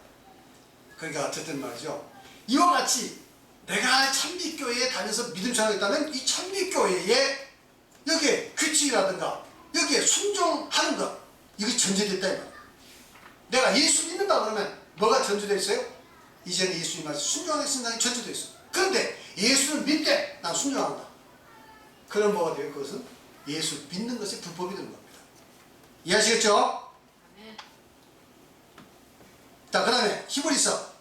그러니까 어쨌든 말이죠. 이와 같이 내가 참미교회에 다녀서 믿음 전하겠다면 이 참미교회에 여기에 규칙이라든가 여기에 순종하는 것 이것이 전제됐다 이 말이에요. 내가 예수 믿는다 그러면 뭐가 전제되어 있어요? 이제는 예수님 말씀 순종하겠습니다 전제되어 있어요. 그런데 예수를 믿되 난 순종한다. 그럼 뭐가 돼요? 그것은 예수 믿는 것이 불법이 되는 겁니다. 이해하시겠죠? 자, 그 다음에 히브리서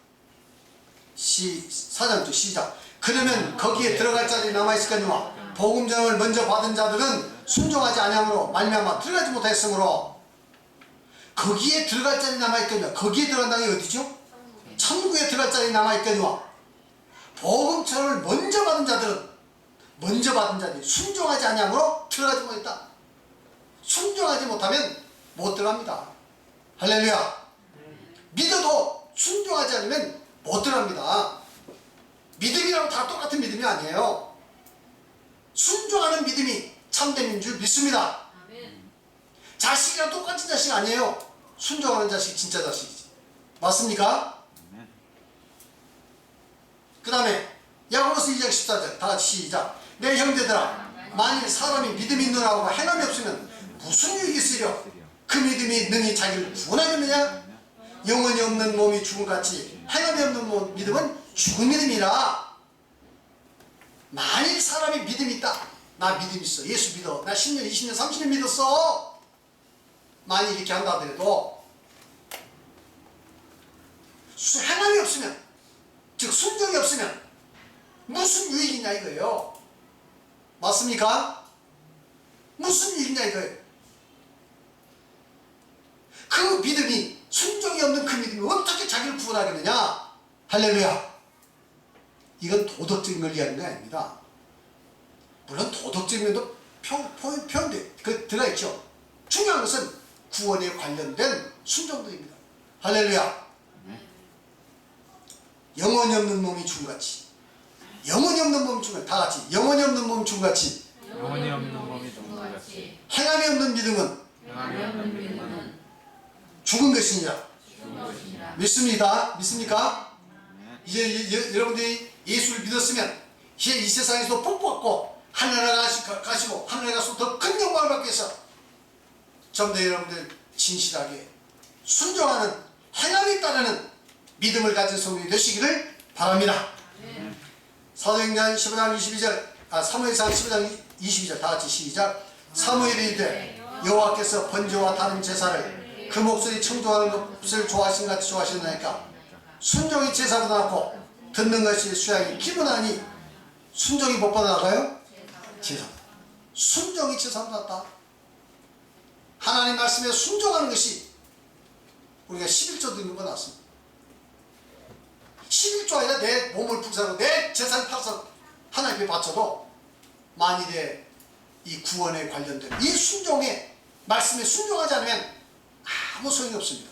4장 시작. 그러면 거기에 들어갈 자들이 남아있을거니와 복음 전을 먼저 받은 자들은 순종하지 아니함으로 말미암아 들어가지 못하였으므로 거기에 들어갈 자들이 남아있거니와 거기에 들어간다는 게 어디죠? 천국에 들어갈 자들이 남아있거니와 복음 전을 먼저 받은 자들이 순종하지 아니함으로 들어가지 못했다. 순종하지 못하면 못 들어갑니다. 할렐루야. 믿어도 순종하지 않으면 못 들어갑니다. 믿음이랑 다 똑같은 믿음이 아니에요. 순종하는 믿음이 참됨인 줄 믿습니다. 자식이랑 똑같은 자식 아니에요. 순종하는 자식이 진짜 자식이지. 맞습니까? 그 다음에 야고보서 2장 14절 다 같이 시작. 내 형제들아 만일 사람이 믿음이 있느라고 행함이 없으면 무슨 유익이 있으려? 그 믿음이 능히 자기를 구원하겠느냐? 영혼이 없는 몸이 죽음같이 행함이 없는 믿음은 죽은 믿음이라. 만일 사람이 믿음이 있다. 나 믿음 있어. 예수 믿어. 나 10년, 20년, 30년 믿었어. 만일 이렇게 한다 하더라도 행함이 없으면, 즉 순종이 없으면 무슨 유익이냐 이거예요. 맞습니까? 무슨 유익이냐 이거예요. 그 믿음이, 순종이 없는 그 믿음이 어떻게 자기를 구원하겠느냐? 할렐루야. 이건 도덕적인 걸 이야기하는 게 아닙니다. 물론 도덕적인 면도 표현돼 들어있죠. 중요한 것은 구원에 관련된 순종들입니다. 할렐루야. 영혼이 없는 몸이 죽음같이, 영혼이 없는 몸이 죽음같이, 다 같이 영혼이 없는 몸이 죽음같이, 영혼이 없는 몸이 죽음같이 행함이 없는 믿음은 행함이 없는 믿음은 죽은 것이니라. 죽은 것이니라. 믿습니다. 믿습니까? 이제 여러분들이 예수를 믿었으면 이제 이 세상에서 복받고 하늘나라 가시고 하늘에 가서 더 큰 영광을 받기 위해서 좀 더 여러분들 진실하게 순종하는 행함이 따르는 믿음을 가진 성도이 되시기를 바랍니다. 사도행전 15장 22절, 사무엘상 15장 22절 다 같이 시작. 사무엘이 이르되 여호와께서 번제와 다른 제사를 그 목소리 청종하는 것을 좋아하신 같이 좋아하시나이까. 순종이 제사로 나왔고 듣는 것이 수양이 기본하니 순종이 못 받아나가요? 제사. 순종이 제사로 나왔다. 하나님 말씀에 순종하는 것이 우리가 11조 듣는 거 나왔습니다. 11조 아니라 내 몸을 불사로 내 재산을 팔아서 하나님께 바쳐도 만일에 이 구원에 관련된 이 순종에 말씀에 순종하지 않으면 아무 소용이 없습니다.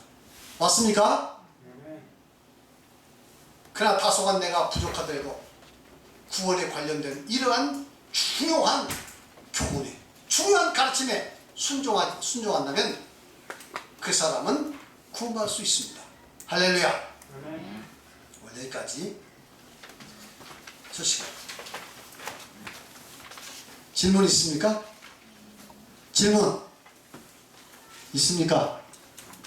맞습니까? 그러나 다소간 내가 부족하더라도 구원에 관련된 이러한 중요한 교훈에 중요한 가르침에 순종한다면 그 사람은 구원받을 수 있습니다. 할렐루야. 오늘 여기까지 저 시간. 질문 있습니까? 질문 있습니까?